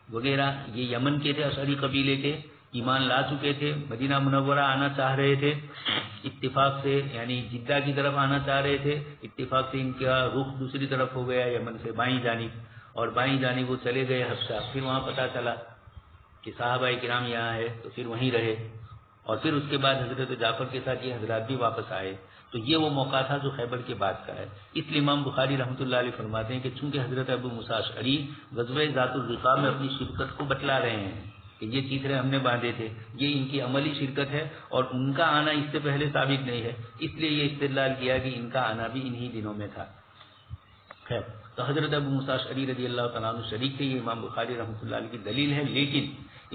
وغیرہ یہ یمن کے تھے, اشعری قبیلے کے, ایمان لا چکے تھے, مدینہ منورہ آنا چاہ رہے تھے اتفاق سے, یعنی جدہ کی طرف آنا چاہ رہے تھے. اتفاق سے ان کا رخ دوسری طرف ہو گیا, یمن سے بائیں جانب, اور بائیں جانب وہ چلے گئے حبشہ. پھر وہاں پتہ چلا کہ صحابہ کرام یہاں ہے تو پھر وہیں رہے, اور پھر اس کے بعد حضرت جعفر کے ساتھ یہ حضرات بھی واپس آئے. تو یہ وہ موقع تھا جو خیبر کے بعد کا ہے. اس لیے امام بخاری رحمۃ اللہ علیہ فرماتے ہیں کہ چونکہ حضرت ابو موسیٰ اشعری غزوہ ذات الرقاع میں اپنی شرکت کو بتلا رہے ہیں کہ یہ چیترے ہم نے باندھے تھے، یہ ان کی عملی شرکت ہے اور ان کا آنا اس سے پہلے ثابت نہیں ہے، اس لیے یہ استدلال کیا کہ ان کا آنا بھی انہی دنوں میں تھا. خیر، تو حضرت ابو موسیٰ اشعری رضی اللہ تعالیٰ عنہ شریک تھے، یہ امام بخاری رحمۃ اللہ علیہ کی دلیل ہے. لیکن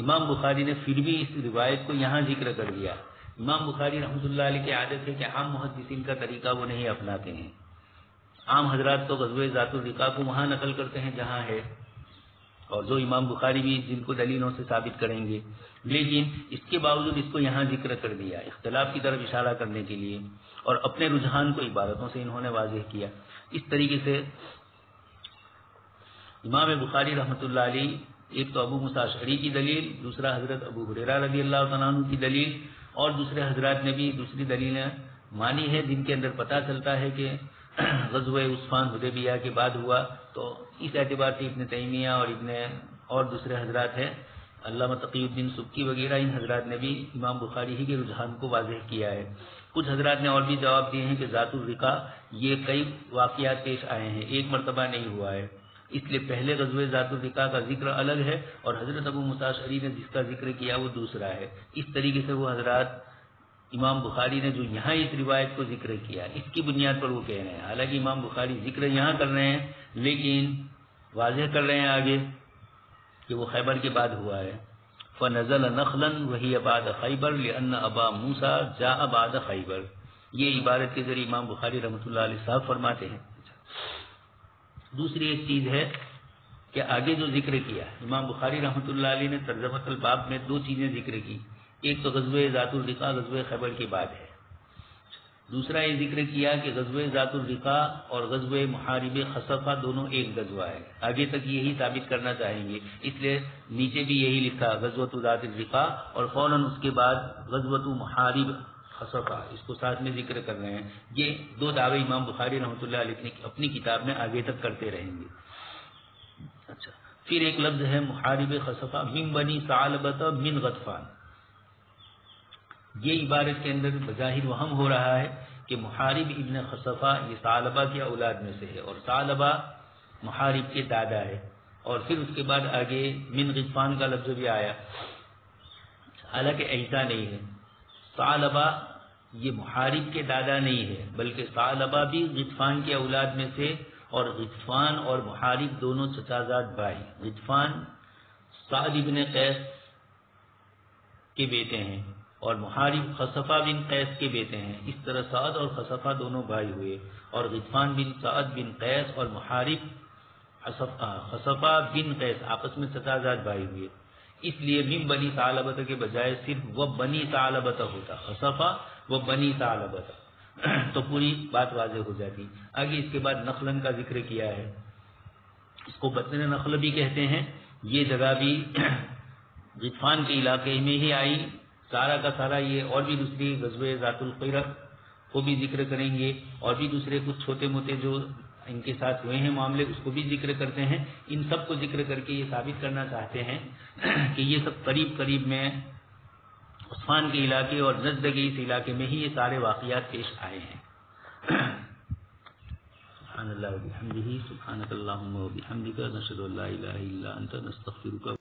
امام بخاری نے پھر بھی اس روایت کو یہاں ذکر کر دیا. امام بخاری رحمۃ اللہ علیہ کی عادت ہے کہ عام محدثین کا طریقہ وہ نہیں اپناتے ہیں. عام حضرات تو غزوہ ذات الرقاع کو وہاں نقل کرتے ہیں جہاں ہے، اور جو امام بخاری بھی جن کو دلیلوں سے ثابت کریں گے، لیکن اس کے باوجود اس کو یہاں ذکر کر دیا اختلاف کی طرف اشارہ کرنے کے لیے، اور اپنے رجحان کو عبارتوں سے انہوں نے واضح کیا. اس طریقے سے امام بخاری رحمۃ اللہ علیہ ایک تو ابو موسیٰ اشعری کی دلیل، دوسرا حضرت ابو ہریرہ رضی اللہ تعالیٰ عنہ کی دلیل، اور دوسرے حضرات نے بھی دوسری دلیلیں مانی ہے جن کے اندر پتہ چلتا ہے کہ غزوہ عثمان حدیبیہ کے بعد ہوا. تو اس اعتبار سے ابن تیمیہ اور دوسرے حضرات ہیں، علامہ تقی الدین سبکی وغیرہ، ان حضرات نے بھی امام بخاری ہی کے رجحان کو واضح کیا ہے. کچھ حضرات نے اور بھی جواب دیے ہیں کہ ذات الرقاع یہ کئی واقعات پیش آئے ہیں، ایک مرتبہ نہیں ہوا ہے، اس لیے پہلے غزوہ ذات الرقاع کا ذکر الگ ہے اور حضرت ابو موسیٰ اشعری نے جس کا ذکر کیا وہ دوسرا ہے. اس طریقے سے وہ حضرات امام بخاری نے جو یہاں اس روایت کو ذکر کیا اس کی بنیاد پر وہ کہہ رہے ہیں. حالانکہ امام بخاری ذکر یہاں کر رہے ہیں لیکن واضح کر رہے ہیں آگے کہ وہ خیبر کے بعد ہوا ہے. فَنَزَلَ نَخْلًا وَهِيَ بَعْدَ خَيْبَرَ لِأَنَّ أَبَا مُوسَىٰ جَاءَ بَعْدَ خَيْبَرَ. یہ عبارت کے ذریعے امام بخاری رحمۃ اللہ علیہ صاحب فرماتے ہیں. دوسری ایک چیز ہے کہ آگے جو ذکر کیا امام بخاری رحمۃ اللہ علیہ نے ترجمۃ الباب میں دو چیزیں ذکر کی، ایک تو غزوہ ذات الرقاع غزوہ خیبر کے بعد ہے، دوسرا یہ ذکر کیا کہ غزوہ ذات الرقاع اور غزوہ محارب خصفہ دونوں ایک غزوہ ہے. آگے تک یہی ثابت کرنا چاہیں گے، اس لیے نیچے بھی یہی لکھا غزوۃ ذات الرقاع اور فوراً اس کے بعد غزوۃ محارب خصفہ، اس کو ساتھ میں ذکر کر رہے ہیں. یہ دو دعوے امام بخاری رحمۃ اللہ علیہ نے اپنی کتاب میں آگے تک کرتے رہیں گے. اچھا، پھر ایک لفظ ہے محارب خصفہ من بنی ثعلبۃ من غطفان. یہ عبارت کے اندر بظاہر وہم ہو رہا ہے کہ محارب ابن خصفہ یہ ثعلبہ کی اولاد میں سے ہے اور ثعلبہ محارب کے دادا ہے، اور پھر اس کے بعد آگے من غطفان کا لفظ بھی آیا. حالانکہ ایسا نہیں ہے، ثعلبہ یہ محارب کے دادا نہیں ہے بلکہ ثعلبہ بھی غطفان کی اولاد میں سے، اور غطفان اور محارب دونوں چچازاد بھائی. غطفان سعد بن قیس کے بیٹے ہیں اور محارب خصفہ بن قیس کے بیٹے ہیں. اس طرح سعد اور خصفہ دونوں بھائی ہوئے، اور غطفان بن سعد بن قیس اور محارب خصفہ بن قیس آپس میں چچازاد بھائی ہوئے. اس لیے من بنی ثعلبۃ کے بجائے صرف وہ بنی ثعلبۃ ہوتا، خصفہ وہ بنی ثعلبۃ، تو پوری بات واضح ہو جاتی. آگے اس کے بعد نخلن کا ذکر کیا ہے، اس کو بطن نخل بھی کہتے ہیں. یہ جگہ بھی غطفان کے علاقے میں ہی آئی. سارا کا سارا یہ اور بھی دوسری غزوہ ذات الخیرہ کو بھی ذکر کریں گے، اور بھی دوسرے کچھ چھوٹے موٹے جو ان کے ساتھ ہوئے ہیں معاملے اس کو بھی ذکر کرتے ہیں. ان سب کو ذکر کر کے یہ ثابت کرنا چاہتے ہیں کہ یہ سب قریب قریب میں عثمان کے علاقے اور نجد کے اس علاقے میں ہی یہ سارے واقعات پیش آئے ہیں. سبحان اللہ و بحمدہ، سبحانک اللہم و بحمدک، نشہد ان لا الہ الا انت، نستغفرک.